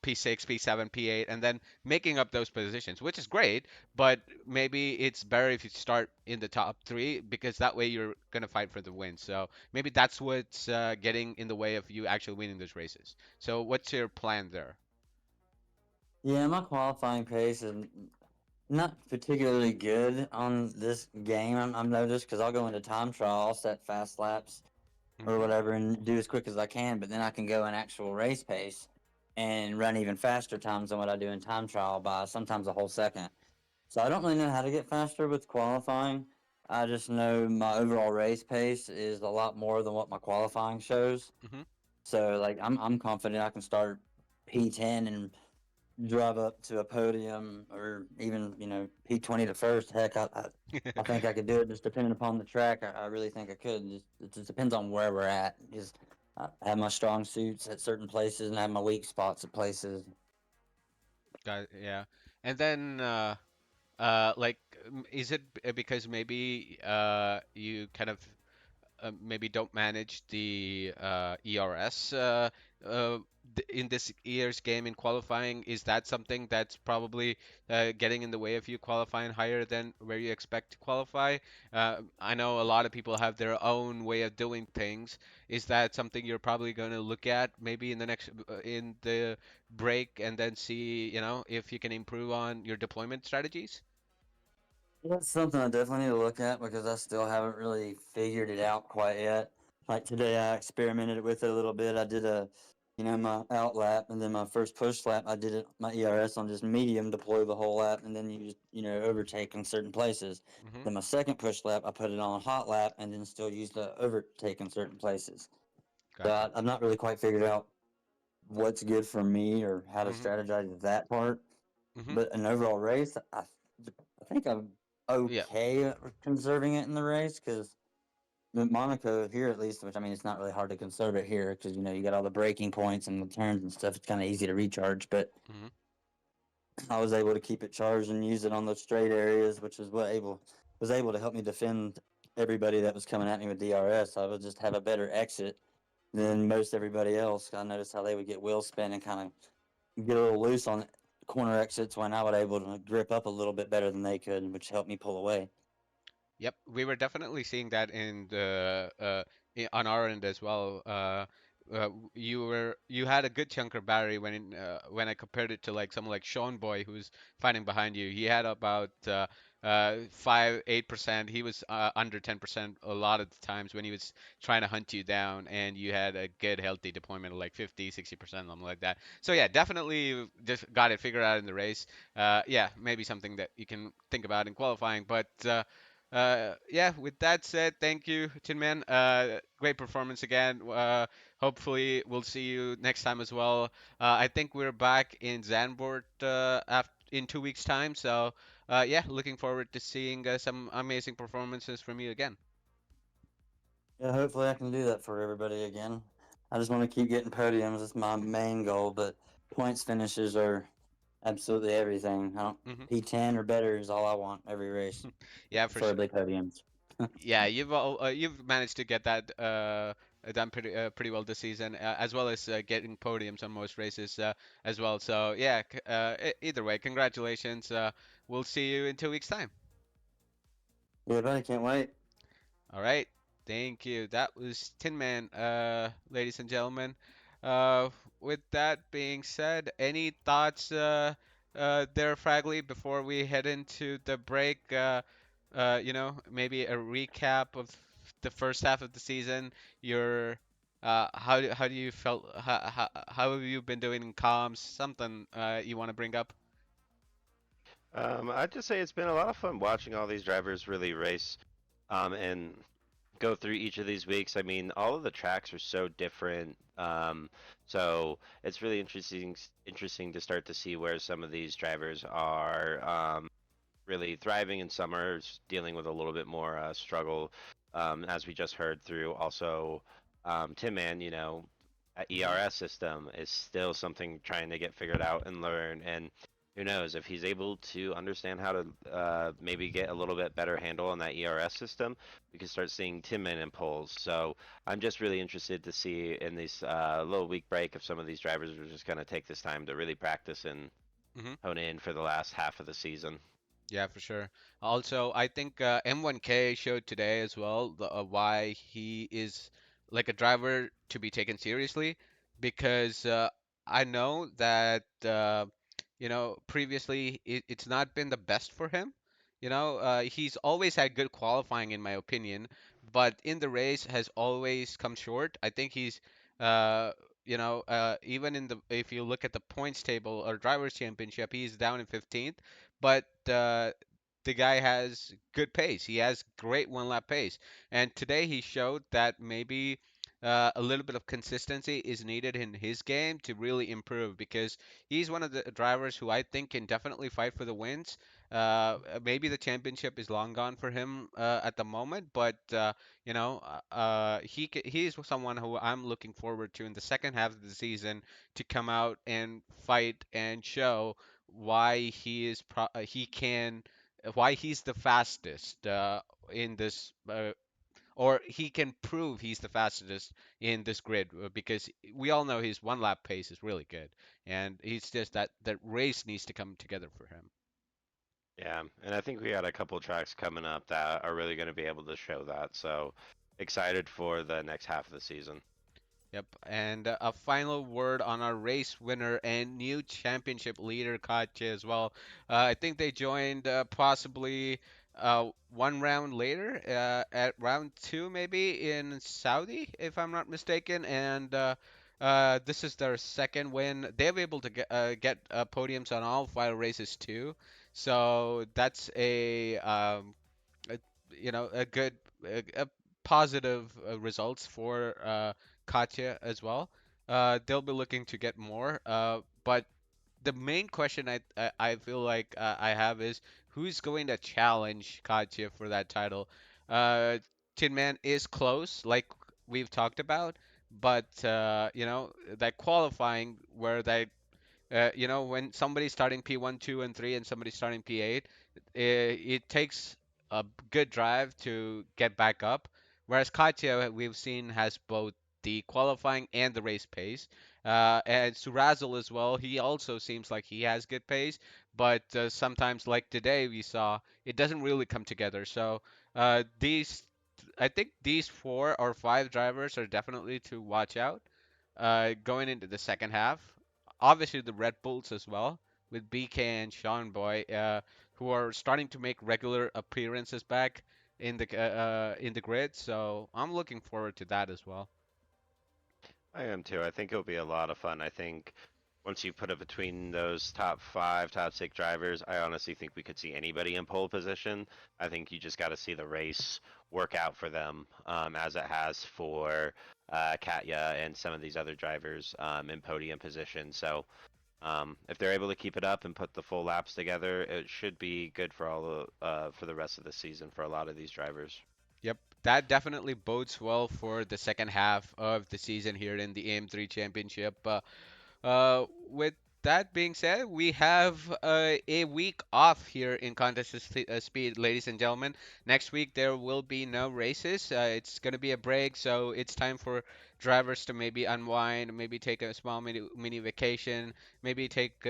P7, P8, and then making up those positions, which is great. But maybe it's better if you start in the top 3 because that way you're gonna fight for the win. So maybe that's what's getting in the way of you actually winning those races. So what's your plan there? Yeah, my qualifying pace is not particularly good on this game. I'm noticed because I'll go into time trial, I'll set fast laps, or Hmm. whatever and do as quick as I can, but then I can go in actual race pace and run even faster times than what I do in time trial by sometimes a whole second. So I don't really know how to get faster with qualifying. I just know my overall race pace is a lot more than what my qualifying shows. Hmm. So like I'm confident I can start P10 and drive up to a podium or even P20 to first. Heck, I think I could do it just depending upon the track. I really think I could. It just depends on where we're at. Because I have my strong suits at certain places and I have my weak spots at places. Got yeah. And then like is it because maybe you kind of maybe don't manage the ERS uh, in this year's game in qualifying? Is that something that's probably getting in the way of you qualifying higher than where you expect to qualify? I know a lot of people have their own way of doing things. Is that something you're probably going to look at maybe in the next in the break and then see, if you can improve on your deployment strategies? That's something I definitely need to look at because I still haven't really figured it out quite yet. Like today, I experimented with it a little bit. I did my out lap, and then my first push lap, I did it my ERS on just medium, deploy the whole lap, and then you just overtake in certain places. Hmm. Then my second push lap, I put it on hot lap, and then still use the overtake in certain places. So Gotcha. I've not really quite figured out what's good for me or how to Hmm. strategize that part. Hmm. But an overall race, I think I'm Yeah. okay at conserving it in the race because Monaco here at least, which I mean it's not really hard to conserve it here because you got all the braking points and the turns and stuff. It's kind of easy to recharge, but Hmm. I was able to keep it charged and use it on those straight areas, which was able to help me defend everybody that was coming at me with DRS. I would just have a better exit Hmm. than most everybody else. I noticed how they would get wheel spin and kind of get a little loose on corner exits when I would able to grip up a little bit better than they could, which helped me pull away. Yep, we were definitely seeing that on our end as well. You had a good chunker battery when I compared it to like someone like Sean Boy who's fighting behind you. He had about 5-8%. He was under 10% a lot of the times when he was trying to hunt you down, and you had a good healthy deployment of like 50-60%, something like that. So yeah, definitely just got it figured out in the race. Yeah, maybe something that you can think about in qualifying, but. Yeah, with that said, thank you, Tin Man. Great performance again. Hopefully, we'll see you next time as well. I think we're back in Zandvoort in 2 weeks' time. So, yeah, looking forward to seeing some amazing performances from you again. Yeah, hopefully I can do that for everybody again. I just want to keep getting podiums. It's my main goal, but points finishes are absolutely everything. I don't Hmm. P10 or better is all I want every race, Yeah, for sure. preferably podiums. Yeah, you've managed to get that done pretty well this season, as well as getting podiums on most races as well. So yeah, either way, congratulations. We'll see you in 2 weeks' time. Yeah, buddy, can't wait. All right, thank you. That was Tin Man, ladies and gentlemen. With that being said, any thoughts there, Fragley, before we head into the break? Maybe a recap of the first half of the season. Your how do you felt? How have you been doing in comms? Something you want to bring up? I'd just say it's been a lot of fun watching all these drivers really race, and go through each of these weeks. I mean, all of the tracks are so different. So it's really interesting to start to see where some of these drivers are really thriving, and some are dealing with a little bit more struggle, as we just heard through. Also, Tim Man, a Hmm. ERS system is still something trying to get figured out and learn. And who knows if he's able to understand how to maybe get a little bit better handle on that ERS system, we can start seeing Tim Man in polls. So I'm just really interested to see in this little week break if some of these drivers are just going to take this time to really practice and Hmm. hone in for the last half of the season. Yeah, for sure. Also, I think M1K showed today as well why he is like a driver to be taken seriously because I know that previously it's not been the best for him. He's always had good qualifying in my opinion, but in the race has always come short. I think he's, uh, even in the if you look at the points table or drivers' championship, he's down in 15th, but the guy has good pace. He has great one lap pace, and today he showed that maybe. A little bit of consistency is needed in his game to really improve because he's one of the drivers who I think can definitely fight for the wins. Maybe the championship is long gone for him at the moment, but he's someone who I'm looking forward to in the second half of the season to come out and fight and show why he can why he's the fastest in this or he can prove he's the fastest in this grid because we all know his one lap pace is really good and he's just that the race needs to come together for him. Yeah, and I think we got a couple tracks coming up that are really going to be able to show that. So excited for the next half of the season. Yep, and a final word on our race winner and new championship leader, Katja, as well. I think they joined possibly one round later, at round two, maybe in Saudi, if I'm not mistaken. And this is their second win. They were able to get podiums on all five races too. So that's a a good a positive results for Katya as well. They'll be looking to get more. But the main question I feel like I have is who's going to challenge Katya for that title? Uh, Tin Man is close, like we've talked about, but that qualifying where when somebody's starting P1, 2, and 3, and somebody's starting P8, it takes a good drive to get back up. Whereas Katja, we've seen, has both the qualifying and the race pace. And Surazil as well, he also seems like he has good pace, but sometimes, like today, we saw it doesn't really come together. So I think these four or five drivers are definitely to watch out going into the second half. Obviously, the Red Bulls as well, with BK and Sean Boy, who are starting to make regular appearances back in the grid. So I'm looking forward to that as well. I am too. I think it'll be a lot of fun. I think once you put it between those top five, top six drivers, I honestly think we could see anybody in pole position. I think you just got to see the race work out for them, as it has for Katya and some of these other drivers in podium position. So if they're able to keep it up and put the full laps together, it should be good for for the rest of the season for a lot of these drivers. Yep, that definitely bodes well for the second half of the season here in the AM3 Championship. With that being said, we have a week off here in Contest to Speed, ladies and gentlemen. Next week there will be no races. It's going to be a break, so it's time for drivers to maybe unwind, maybe take a small mini vacation, maybe take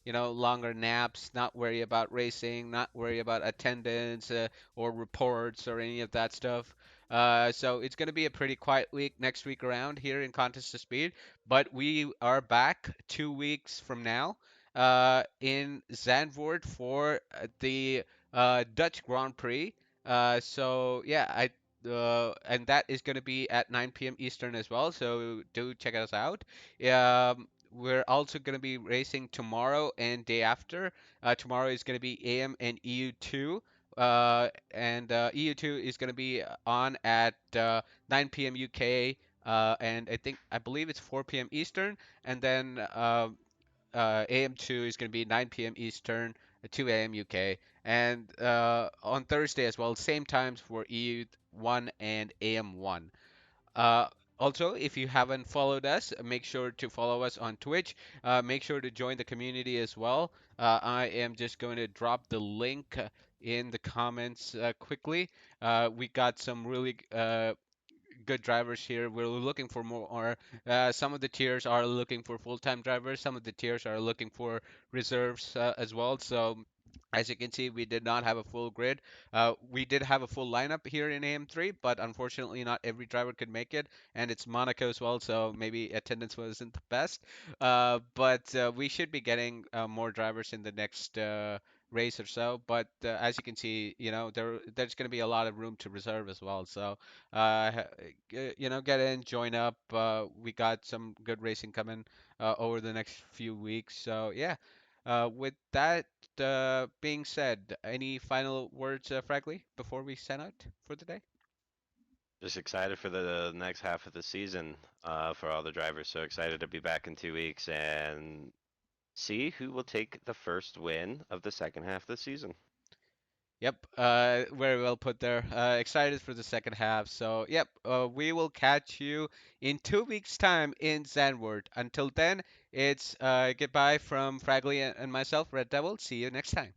longer naps, not worry about racing, not worry about attendance or reports or any of that stuff. So it's going to be a pretty quiet week next week around here in Contest to Speed. But we are back 2 weeks from now in Zandvoort for the Dutch Grand Prix. So yeah, and that is going to be at 9 p.m. Eastern as well. So do check us out. We're also going to be racing tomorrow and day after. Tomorrow is going to be AM and EU2. And EU2 is going to be on at 9 p.m. UK, and I believe it's 4 p.m. Eastern, and then AM2 is going to be 9 p.m. Eastern, 2 a.m. UK, and on Thursday as well, same times for EU1 and AM1. Uh, Also, if you haven't followed us, make sure to follow us on Twitch. Make sure to join the community as well. I am just going to drop the link in the comments quickly. We got some really good drivers here. We're looking for more. Or some of the tiers are looking for full-time drivers. Some of the tiers are looking for reserves as well. So as you can see, we did not have a full grid. We did have a full lineup here in AM3, but unfortunately, not every driver could make it, and it's Monaco as well, so maybe attendance wasn't the best. But we should be getting more drivers in the next race or so. But as you can see, there's going to be a lot of room to reserve as well. So get in, join up. We got some good racing coming over the next few weeks. So yeah. With that being said, any final words, Fragley, before we sign out for the day? Just excited for the next half of the season for all the drivers. So excited to be back in 2 weeks and see who will take the first win of the second half of the season. Yep, very well put there. Excited for the second half. So, yep, we will catch you in 2 weeks' time in Zandvoort. Until then, it's goodbye from Fragley and myself, Red Devil. See you next time.